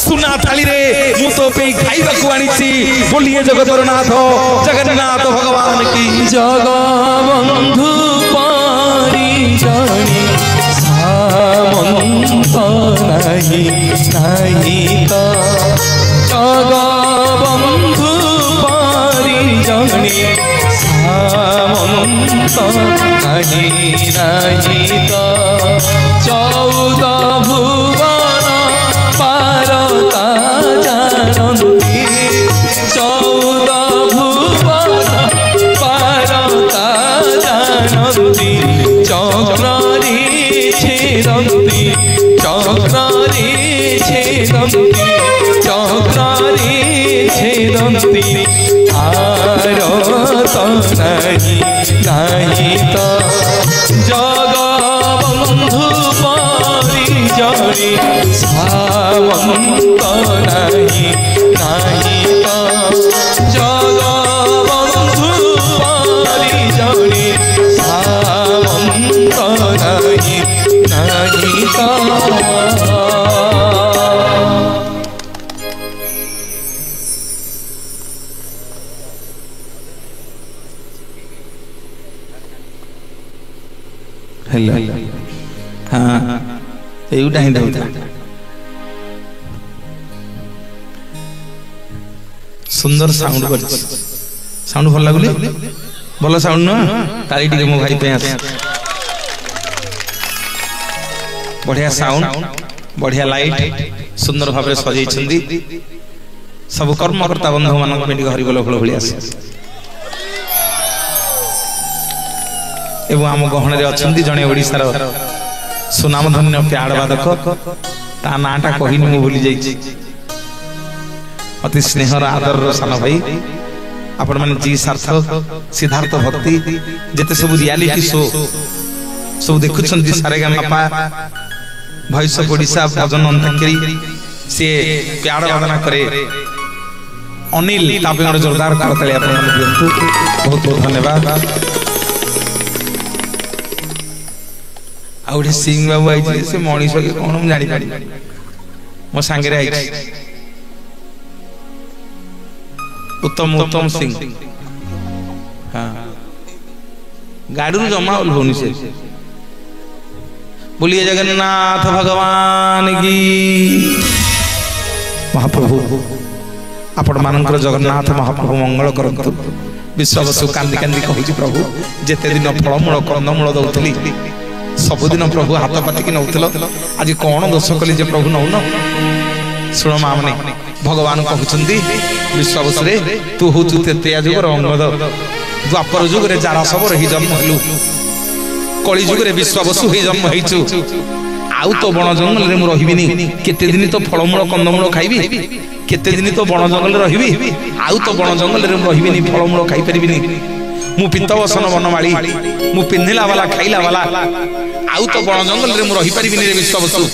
S1: सुना थाली रे मु तो पे खाइबा को आनीची बोलिए जगतर नाथ जगन्नाथ भगवान की
S2: जगबंधु पारी जानी सामंत नहीं नहीं तो जगबंधु पारी जानी सामंत नहीं नहीं तो 14 भुवन पारता जानती 14 भुवन पारता जानती चक्री छेदंती चक्री छेदंती चक्री छेदंती भारत नहीं नहीं तो जगबंधु पारी जानी सामंत नहीं नहीं तो जगबंधु पारी जानी सामंत नहीं नहीं तो
S1: हाँ एटा ही दउता सुंदर साउंड कर साउंड भल लागुली भल साउंड न ताली टिके मो भाई पे आस बढ़िया साउंड बढ़िया लाइट सुंदर भाव सजै छंदी सब कर्मकर्ता बंधु मानक पे हरि बोल फल भली आस एवं आम गहन अच्छा जड़े ओडिशार सुनामधन्य प्याड़ बादक ता नाटा कहनी मु भूली जाइए अति स्नेहर आदर सान भाई आपण मैंने जी सार्थक सिद्धार्थ भक्ति जिते सब रियालिटी शो सब देखुं सारेगामापा भॉइस ऑफ ओडिशा भजन अंताक्षरी से प्याड़ बादना करे अनिल तापे जोरदार करताली बहुत बहुत धन्यवाद आउटे सिंह बाबू आई से मनीष के कौन मुझे जानी पारी मो सांगे आई उत्तम उत्तम सिंह हाँ गाड़ी जमा ओल्होनी से बोलिए जगन्नाथ भगवान की। महाप्रभु आपण मानकर जगन्नाथ महाप्रभु मंगल करंतु। विश्वावसु कांदी कांदी कहूँ प्रभु जेते दिन फलमूल कंदमूल दौली सबुदिन प्रभु हाथ पाटिकी नौल आज कौन दोष कली जे प्रभु नौन। शुण माँ मैंने भगवान कहते विश्वावसु तू हूँ तेया जुगर अंगद द्वापर जुगे जारा सबर ही जन्म हेलु कली जुगे विश्वावसु ही जन्म होइछु आउ तो बण जंगल रे मु रहिबिनी केते दिन तो फलमूल कंदमूल खाइबी केते दिन तो बण जंगल रे रहिबी आउ तो बण जंगल रे मु रहिबिनी फलमूल खाइ परिबिनी मु पितवसन वनमाली मु पिन्हिला वाला खाइला वाला आउ तो बण जंगल रे मु रहि परिबिनी रे विश्वावसु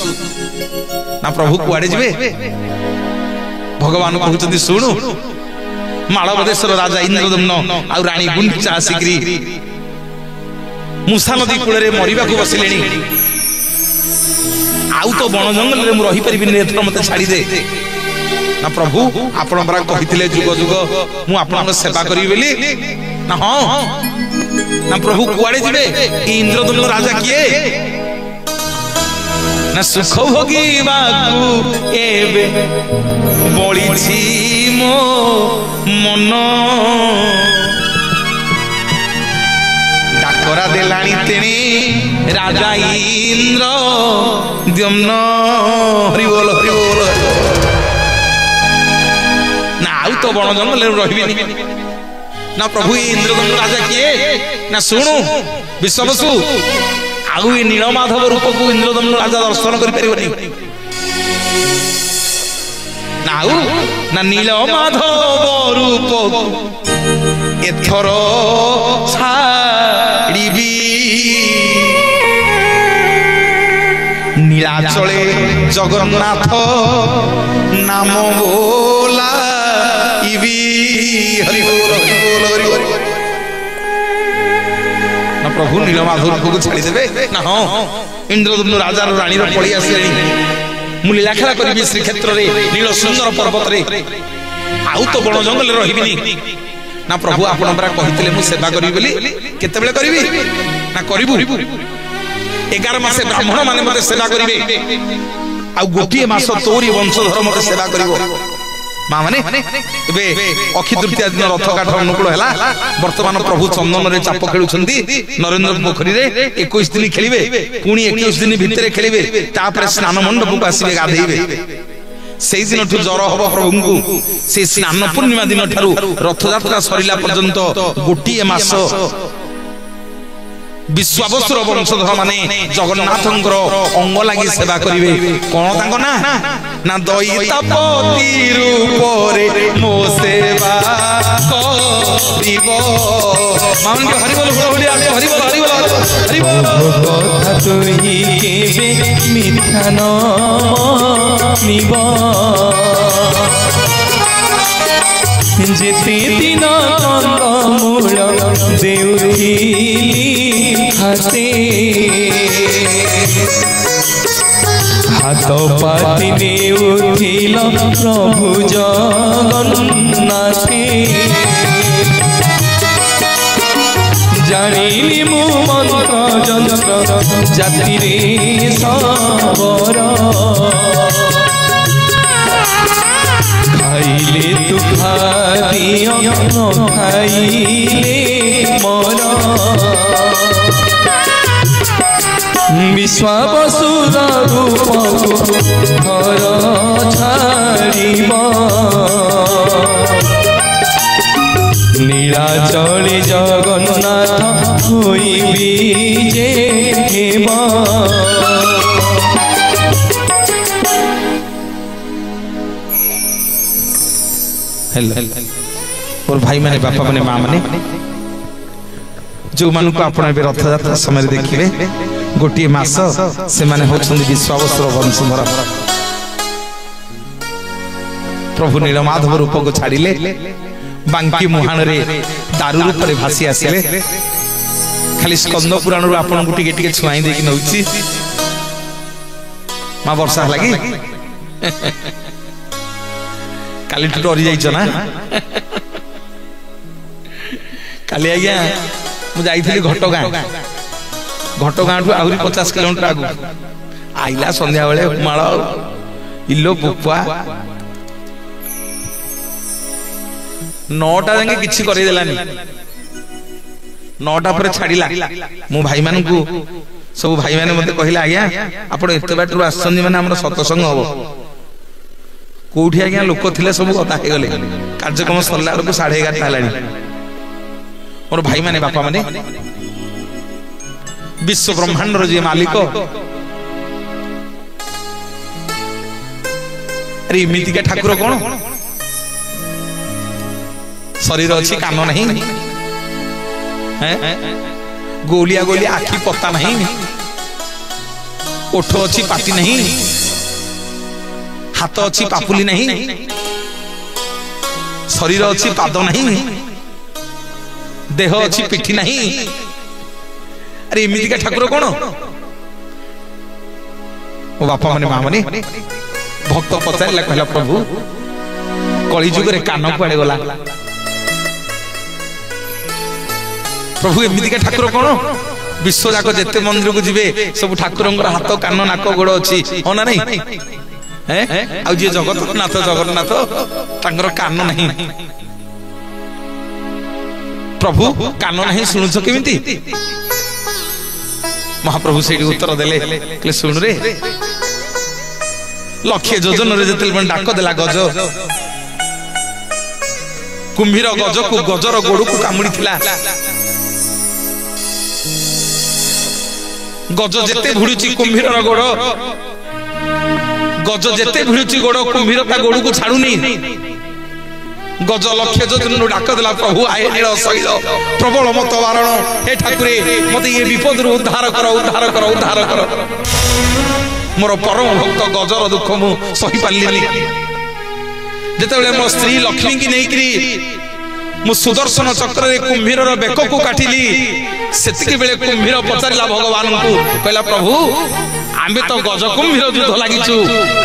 S1: ना प्रभु कुआडे जिवे। भगवान कहउछन्ती सुनु मालव देशर राजा इंद्रदम्न आ रानी गुंडीचा आसिकरी मूसा नदी कूल मरिबा को बसिलेनी आउ तो बण जंगल रे मु रहि परिबिनी एथर मते छाड़ी दे ना प्रभु आपण परा कहिथिले जुग जुग मु आपनक सेवा करिबि बेली ना हां ना प्रभु कुआडे जिवे इंद्रदम्न राजा किए ना सुख भोगी बाकू एबे बळीछि मो मन डाकरा देलाणी तेणी राजा इंद्र द्युम्न हरि बोल ना आउ तो बण जंगल रहिबिनी ना प्रभु इंद्रदम्न राजा किए ना सुनु विश्वावसु आउ ये नीलमाधव रूप को इंद्रदम्न राजा दर्शन कर परिबनी ना आउ ना नीलमाधव रूप एथर छाड़ीबी नीलाचले जगन्नाथ नाम बोला इबी हरि बोल हरि बोल ना प्रभु नीलमाधव को छाड़ी देबे ना हां इंद्रदम्न राजा रानी रो पळी आसीलेनी मु लीला खेला करिबी श्री क्षेत्र रे नील सुंदर पर्वत रे आउ तो बण जंगल रे रहिबिनी ना प्रभु आपण परा कहितले मु सेवा करिबी बोली केते बेले करिबी ना करिबु 11 मास ब्राह्मण माने मते सेवा करिवे आ गोटिए मास तोरी वंशधर मते सेवा करिवो माँ माने एबे अखि तृतीया दिन रथ काठ अनुकूल हैला वर्तमान प्रभु चंदन रे चाप खेलुछंती नरेंद्र पोखरी रे 21 दिन खेलिबे पुणी 21 दिन भितरे खेलिबे तापर स्नान मंडप को आसीबे गाधेइबे सेई दिन ठु जर हबो प्रभु को से स्नान पूर्णिमा दिन ठारू रथ यात्रा सरिला पर्यंत गोटिए मास विश्वावसुर वंशधर माने जगन्नाथंकर अंग लागि सेवा करिवे कोन तांको ना ना दैतापति रूप रे मो सेवा करिवो मामन के हरि बोल बोल हरि बोल हरि बोल हरि बोल
S2: कथा तुही केबे मिथ्या न निब जेते दिन कंदमूल देउरी हाते हाथ पाति उठिल प्रभु जगन्नाथे जानिली मु मंत्र जंत्र जाति रे सबर खाइले तू खादियो न खाइले मोर विश्वावसुर रूप घर छाड़ीब नीलाचले जगन्नाथ होइबी जे हेब
S1: और भाई माने बापा माने माँ माने जो मान को आप रथ यात्रा समय देखिए गोटे मास से माने होछंदी विश्वावसुर वंशधर प्रभु नीलमाधव रूप को छाड़िले बांकी मुहाण रे दारू रूप रे भासी आसिले खाली स्कंद पुराण रू आपन को टिके टिके छुआई देकी नउची मां वर्षा लागी काली तो डरी जाइछ ना काली आज्ञा मु जाइथिली घटगां घटगाँ आहरी 50 किलोमीटर आगु आइला संध्या बेले माल इलो बुपुआ 9टा जाके किछि करै देलानी 9टा पर छाड़िला मु भाई मानकू सब भाई माने मते कहिला आज्ञा आपण एते बाटरू आछन माने हमर सत्संग हबो कोठी आज्ञा लोक थिले सब कथा हे गले कार्यक्रम सरला को 11:30 हलानी मोर भाई माने बापा माने विश्व ब्रह्मांड रो जे मालिक अरे इमिति के ठाकुर कोन शरीर अच्छी कान नहीं गोलिया गोलिया आखि पत्ता नहीं ओठ अच्छी पाटी नहीं हाथ अच्छी पापुली नहीं शरीर अच्छी पाद नहीं देह अच्छी पिठी नहीं अरे इमिति का ठाकुर कौन ओ बापा माने माँ माने भक्त पचारा कहला प्रभु कली जुग कान कुआड़े गला प्रभु एमती का ठाकुर कौन विश्व जाक जिते मंदिर को जीवे सब ठाकुर हाथ कान नाक गोड़ अच्छी हाँ ना नहीं जी जगन्नाथ जगन्नाथ कान नहीं प्रभु कान नहीं शुणुच केमिति महाप्रभु से उत्तर देले शुण रे लक्षे योजन डाक देला गज कुंभीर गज को गजर गोड़ को कामुड़ी गज जेते भिड़ुची कुंभीर गोड़ गज जेते भिड़ुची गोड़ कुंभीर ता गोड़ को छाड़ुनी गज लक्ष्य योजन डाक देला प्रभु आए नील शैल प्रबल मत बारण हे ठाकुरे मत ये विपद उद्धार कर उद्धार कर उद्धार कर मोर परम भक्त गजर दुख मु सही पारलिनी जेतेबेले मो स्त्री लक्ष्मी की नहीं करी मु सुदर्शन चक्र रे कुंभीर बेक को काटिली सेतिके बेले कुंभीर पचारिला भगवान को कहला प्रभु आमे तो गज कुंभीर युद्ध लागिछु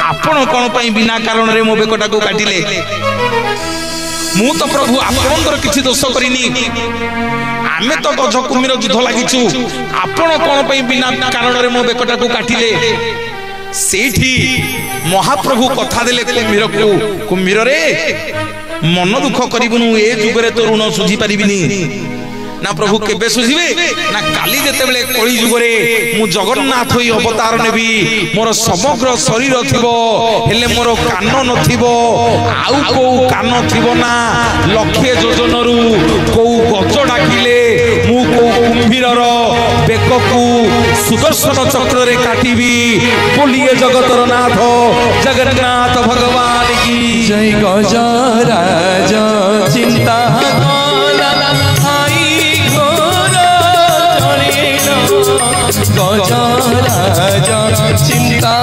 S1: आपण कोन पई बिना कारण रे मो बेकटा को काटिले मु तो प्रभु आपनकर किछि दोष करिनी आमे तो गज कुंभीर युद्ध लागिछु आपण कोन पई बिना कारण रे मो बेकटा को काटिले सेठी महाप्रभु कथा देले कुंभीर को कुंभीर रे मन दुख करिबनु ए जुगरे तो ऋण सुझी पारिबिनी ना प्रभु केबे सुझिबे ना काली जेतेबेले कली जुगरे मु जगन्नाथ होई अवतार नेबी मोर समग्र शरीर थिबो हेले मोर कान नथिबो आउ को कान थिबो ना लक्षे योजनरु को गज डाकिले मु को कुंभीरर बेककु सुदर्शन चक्र रे काटिबी बोलिए जगतर नाथ जगन्नाथ भगवान की
S2: जय गजराज चिंता गजराज चिंता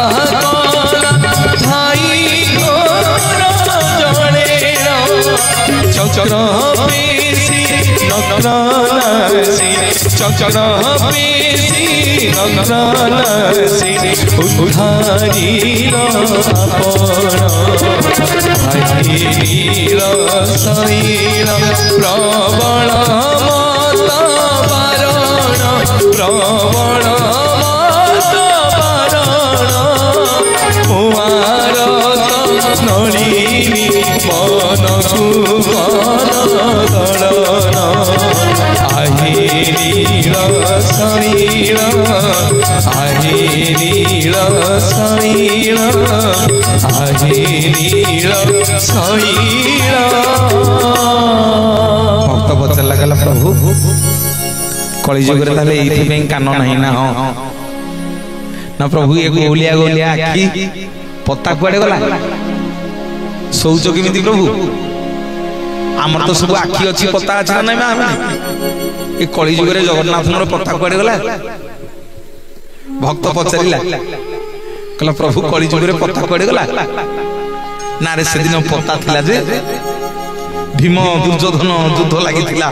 S2: भाई चक्र पेशी नग्नासी चक्र पेशी नग्नासी उद्धारी नील शैल प्रबल मत बारण प्रबल नलिनी मन सुवन दलन आहे नील शैल आहे नील शैल आहे नील शैल
S1: भक्त पचार लगला प्रभु कली जुग रे ताले एथि पे कान नहीं ना हो ना प्रभु ये गोलिया गोलिया आखि पत्ता कुआड़े गला शौच केमिति प्रभु आमर तो सब आखि अच्छी पत्ता अच्छी ना ये कली जुग रे जगन्नाथ मोर पत्ता कुआड़े गला भक्त पचारिला कहला प्रभु कली जुग रे पत्ता कुआड़े गला ना रे से दिन पत्ता थिला जे भीम दुर्योधन युद्ध लागिथिला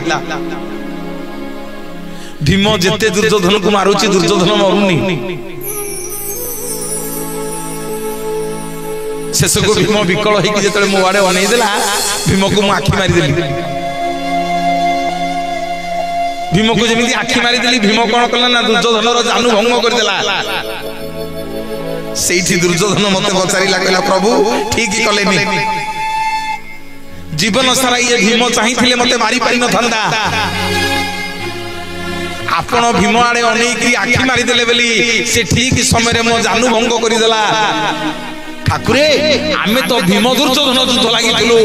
S1: भीम जेते दुर्योधन को मारुची दुर्योधन मरुनी शेष को भीम विकल होगी जो मो आड़े अनई देला भीम को मु आखि मारी देली भीम को जमी आखि मारिदेली भीम कौन कला ना दुर्योधन जानू भंग करदेला सेठी दुर्योधन मते पचारिला कहला प्रभु ठीक ही कलेनी जीवन सारा ये भीम चाहिए मते मारी पारि न थांदा आपण भीम आड़े अनेक आखि मारिदेले बेली से ठीक समय मो जानू भंग करदेला ठाकुरे आमे तो भीम दुर्योधन युद्ध लागिलु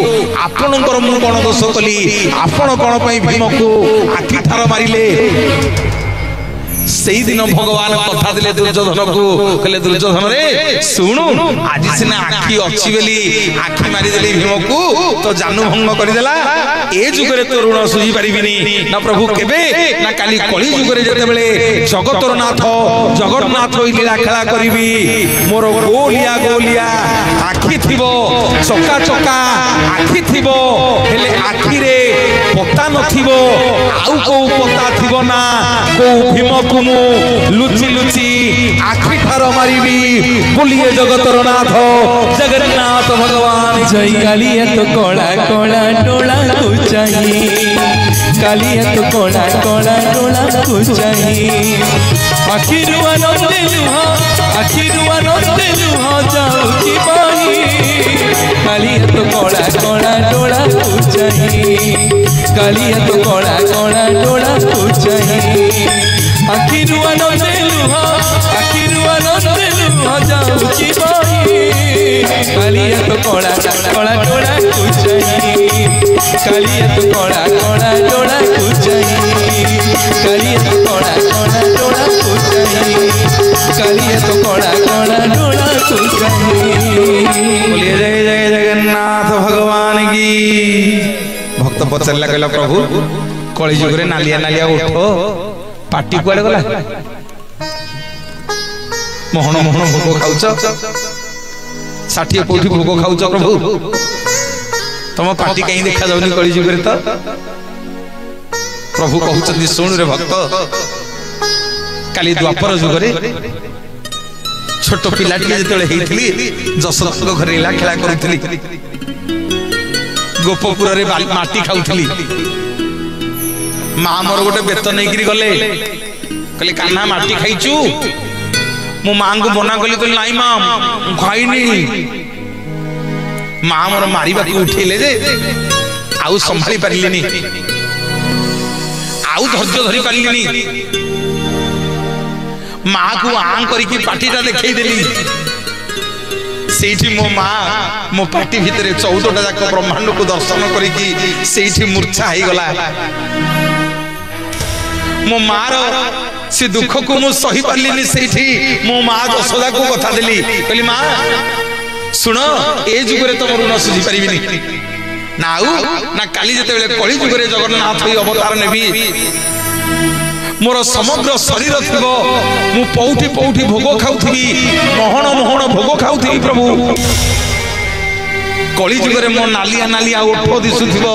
S1: आपणकर मु कोन दोष कली आपण कोन पई भीम को आखि ठार मारिले सेई दिन भगवान कथा दिले दुर्योधन को कहले दुर्योधन रे सुनु आज सिना आखि अछि बेली आखि मारि देली भीम को तो जानू भंग करि देला ए जुगरे तो ऋण सुझी परिबिनी ना प्रभु केबे ना काली कली जुगरे जते बेले जगतर नाथ जगन्नाथ लीला खेला करिवि मोर गोलिया गोलिया आखि थिबो चका चका आखि थिबो हेले आखि रे पता नथिबो आउ को पता थिबो ना को भीम को लुचि लुचि आखि ठार मारिबी बोलिए जगतर नाथ जगन्नाथ भगवान
S2: जय कालिया तो कोला कोला डोला कुचाई कालिया तो कोला कोला डोला कुचाई आखिरुआ नंदे लुहा जाऊची पानी कालिया तो कोला कोला डोला कुचाई कालिया तो कोला कोला डोला कुचाई आखिरुआ नंदे लुहा जाऊची पानी कालिया तो कोला कोला डोला कुचाई कालिया तो कोला कोला डोला कुचाई कालिया तो कोला कोला डोला कुचाई कालिया तो कोला कोला डोला कुचाई।
S1: बोलिए जय जय जगन्नाथ भगवान की। भक्त पचारला कहला प्रभु कली जुग रे नालिया नालिया उठो पाटी कुआडे गला मोहन मोहन भोग खाउछ 60 कोठी भोग खाउछ प्रभु तुम पाटी कहीं देखा जाउनी कली जुग रे तो प्रभु कहउछथि सुन रे भक्त काली द्वापर जुग रे छोट पिलाटी जेतले हेइथली जसरथ घर लीला खेला करूथली गोपपुर रे माटी खाउथली माँ मोर गोटे बेत नहीं गले कहले कान्हा माटी खाइचु मो माँ को मना कली कहली नाई माँ खाइनी माँ मोर मारिबा को उठेले जे आउ संभाली पारिलेनी आउ धैर्य धरी पारिलेनी माँ को आं करिकी पाटीटा देखै देली सेठी मो माँ मो पाटी भितरे 14टा जाक ब्रह्मांड को दर्शन करिकी सेठी मूर्छा हो गला मो मार से दुख को मु सही पारलिनी सेठी मो माँ यशोदा को कथा देली कहली माँ सुन ए जुगरे तुम ऋण सुझी पारिबिनी ना आउ ना काली जते बेले कली जुगरे जगन्नाथ अवतार नेबी मोर समग्र शरीर थिबो मु पौठी पौठी भोग खाउथबी मोहन मोहन भोग खाउथबी प्रभु कली जुगरे मो नालिया नालिया उठ दिसुथिबो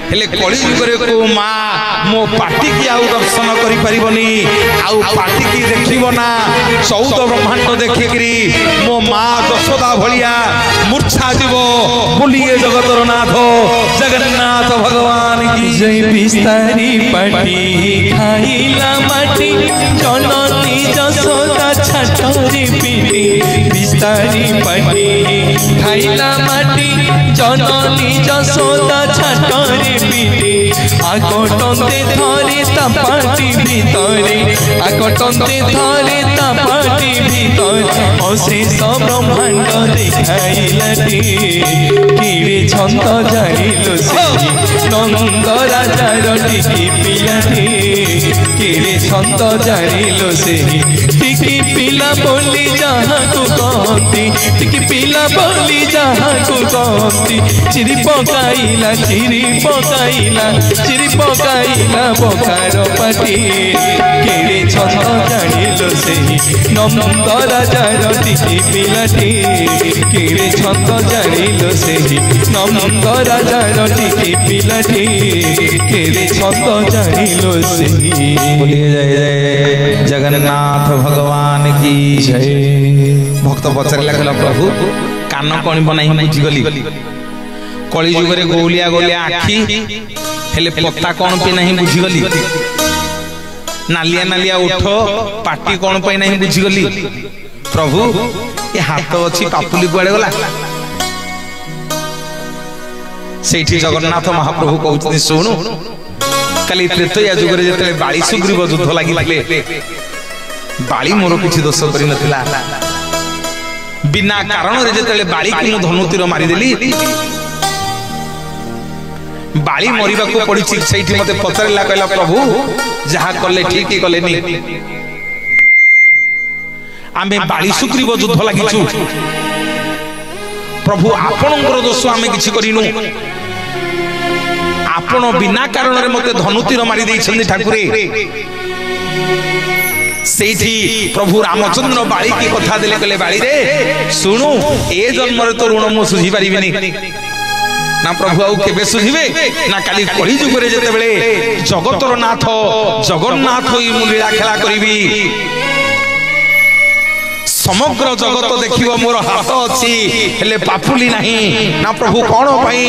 S1: हेले कली जुगरे को माँ मो पाटी की आउ दर्शन करि परिबनी आउ पाटी की देखिबो ना 14 ब्रह्मांड देखिकरी मो माँ यशोदा भलिया मूर्छा जीवो बोलिए जगतर नाथ जगन्नाथ भगवान की
S2: जय। बिस्तारी पाटी खाइला माटी जननी यशोदा छाटरी पीटी बिस्तारी पाटी खाइला माटी जननी यशोदा छाटरी पीटी आकटंते धरे ता पाटी भितरे आकटंते धरे ता पाटी भितरे अशेष ब्रह्मांड देखाइलाटी किरे छंद जानिलो से नंद राजार टिकी पिलाटी किरे छंद जानिलो से टिकी पिला बोली जहाँ को कहती टिकी पिला बोली जहाँ को कहती चिरी पकाइला बकार पाटी केड़े छंद जानिलो से नंद राजार टिकी पिलाटी केड़े छंद जानिलो से नंद राजार टिकी पिलाटी केड़े छंद जानिलो से।
S1: बोलिए जय जय जगन्नाथ भगवान की जय। भक्त पचारला कहला प्रभु कान कणी बनाई बुझी गली कली जुगरे गोलिया गोलिया आखि हेले पत्ता कौन पे नहीं बुझीगली नालिया नालिया उठ पाटी कौन पे नहीं बुझीगली प्रभु ये हाथ अच्छी पापुली कुआड़े गला सेठी जगन्नाथ महाप्रभु कहते शुणु काली त्रेतया जुग जिते बाली सुग्रीव युद्ध लगे बाली मोर किसी दोष कर बिना कारण जिते बाली की मु धनु तीर मारिदेली बाली मरिबा को पड़ी सेठी मते पचारला कहला प्रभु जहा कले ठीक ही कले नी आमे बाली सुग्रीव युद्ध लागिछु प्रभु आपणकर दोष आमे किछि करिनु आपण बिना कारण रे मते धनु तीर मारि दैछन्ति ठाकुरे सेठी प्रभु रामचंद्र बाली की कथा देले कहले बाली रे सुनु ए जन्म रे तो ऋण मु सुझी परिबिनी ना प्रभु आउ केबे सुझिबे ना काली कली जुग रे जते बेले जगतर नाथ जगन्नाथ ही मु लीला खेला करिबी समग्र जगत देखिबो मोर हाथ अछि हेले पापुली नहीं ना प्रभु कोन पई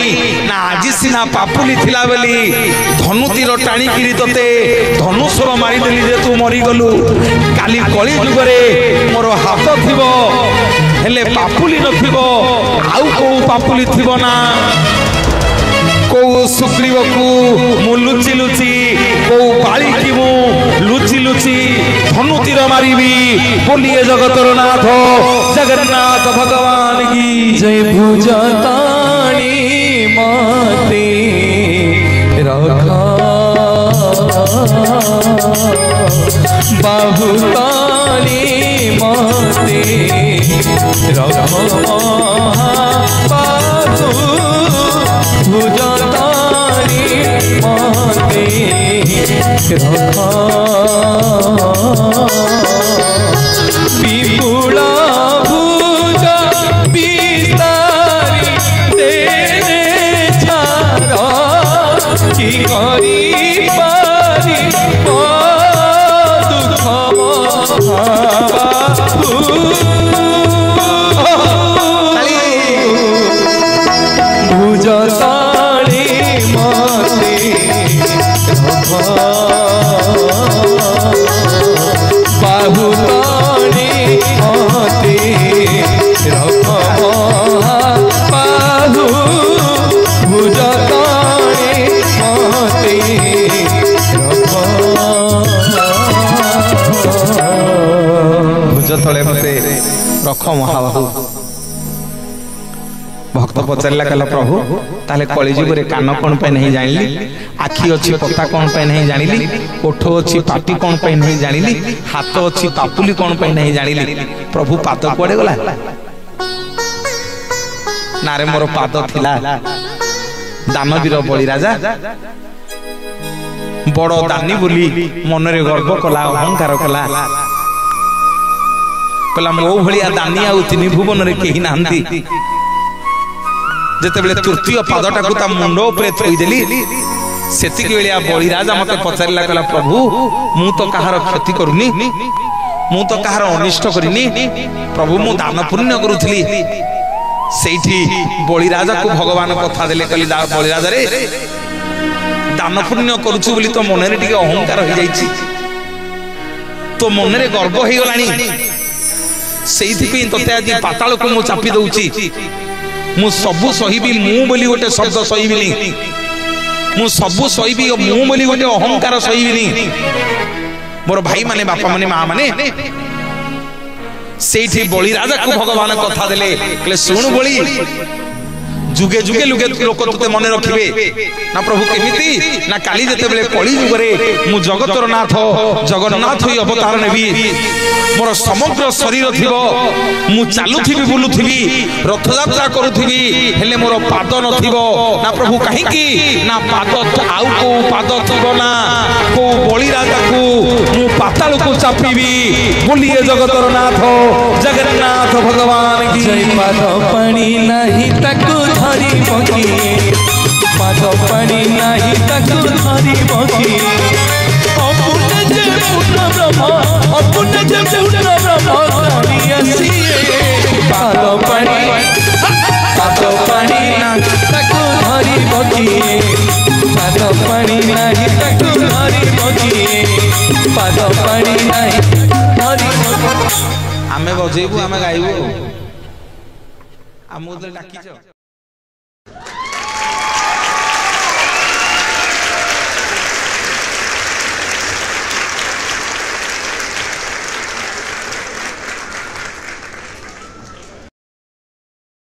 S1: ना आज सिना पापुली थिला बेली धनु तीर टाणी किरी तते धनुषर मारी देली जे तू मरी गलु काली कली जुग रे मोर हाथ थिबो हेले पापुली नथिबो आउ को पापुली थिबो ना को सुग्रीव को मु लुचि लुचि को बाली की मु लुचि लुचि धनु तीर मारिबी बोलिए जगतर नाथ जगन्नाथ भगवान की
S2: जय भुजताणी माते रखा बाहुताणी माते रखा भुजताणी माते रखा विपुला भुज विस्तारी तेरे छारा की करी पारी दुख भुजताणी माते बाहुताणी माते रखा बाहु भुजताणी माते रखा
S1: भुज तले मते रख महाबाहु भक्त पचारला कहला प्रभु ताले कलिजुग रे कान कोन पे नहीं जानिली आखी अछि पत्ता कोन पे नहीं जानिली ओठ अछि पाटी कोन पे नहीं जानिली हाथ अछि पापुली कोन पे नहीं जानिली प्रभु पाद कोडे गला नारे मोर पाद थिला दानवीर बलि राजा बड़ दानी बोली मन रे गर्व कला अहंकार कला कहला मो भलिया दानी आ तिनि भुवन रे केही नांती जेते बेले तृतीय पादटा को ता मुंडो उपरे थई देली सेतिक बेलिया बलि राजा मते पचारला कहला प्रभु मु तो कहार क्षति करूनी मु तो कहार अनिष्ट करिनी प्रभु मु दान पुण्य करूथली सेठी बलि राजा को भगवान कथा देले कहली बलि राजा रे दान पुण्य करूछु बोली तो मन रे टिके अहंकार हो जाईची तो मन रे गर्व हे गलानी सेइथि पे तते आदि पाताल को मु चापी दउची मु सबु सहीबी मु बोली गोटे शब्द सहीबिनी मु सबु सहीबी मु बोली गोटे अहंकार सहीबिनी मोर भाई माने बापा माने मां माने सेठी बलि राजा को भगवान कथा देले कहले सुन बलि जुगे जुगे लोक तते मन रखिबे ना प्रभु केमिति ना काली जते बेले कली जुग रे मु जगतर नाथ जगन्नाथ ही अवतार नेबी मोर समग्र शरीर थिबो मु चालुथिबी बुलुथिबी रथ यात्रा करूथिबी हेले मोर पाद नथिबो ना प्रभु काहे की ना पाद आउ को पाद थिबो ना को बलि राजा को मु पाताल को चापीबी बोलिए जगतर नाथ जगन्नाथ भगवान की
S2: जय पाद पानी नहीं तक धरी बकिए पाद पानी नहीं तक धरी बकिए अपुन जे पुन ब्रह्म अपुन जे पुन ब्रह्म धरी आसिए पाद पानी नहीं तक धरी बकिए पाद पानी
S1: ବଜେଇବୁ ଆମେ ଗାଇବୁ ଆମକୁ ତ ଡାକିଛ।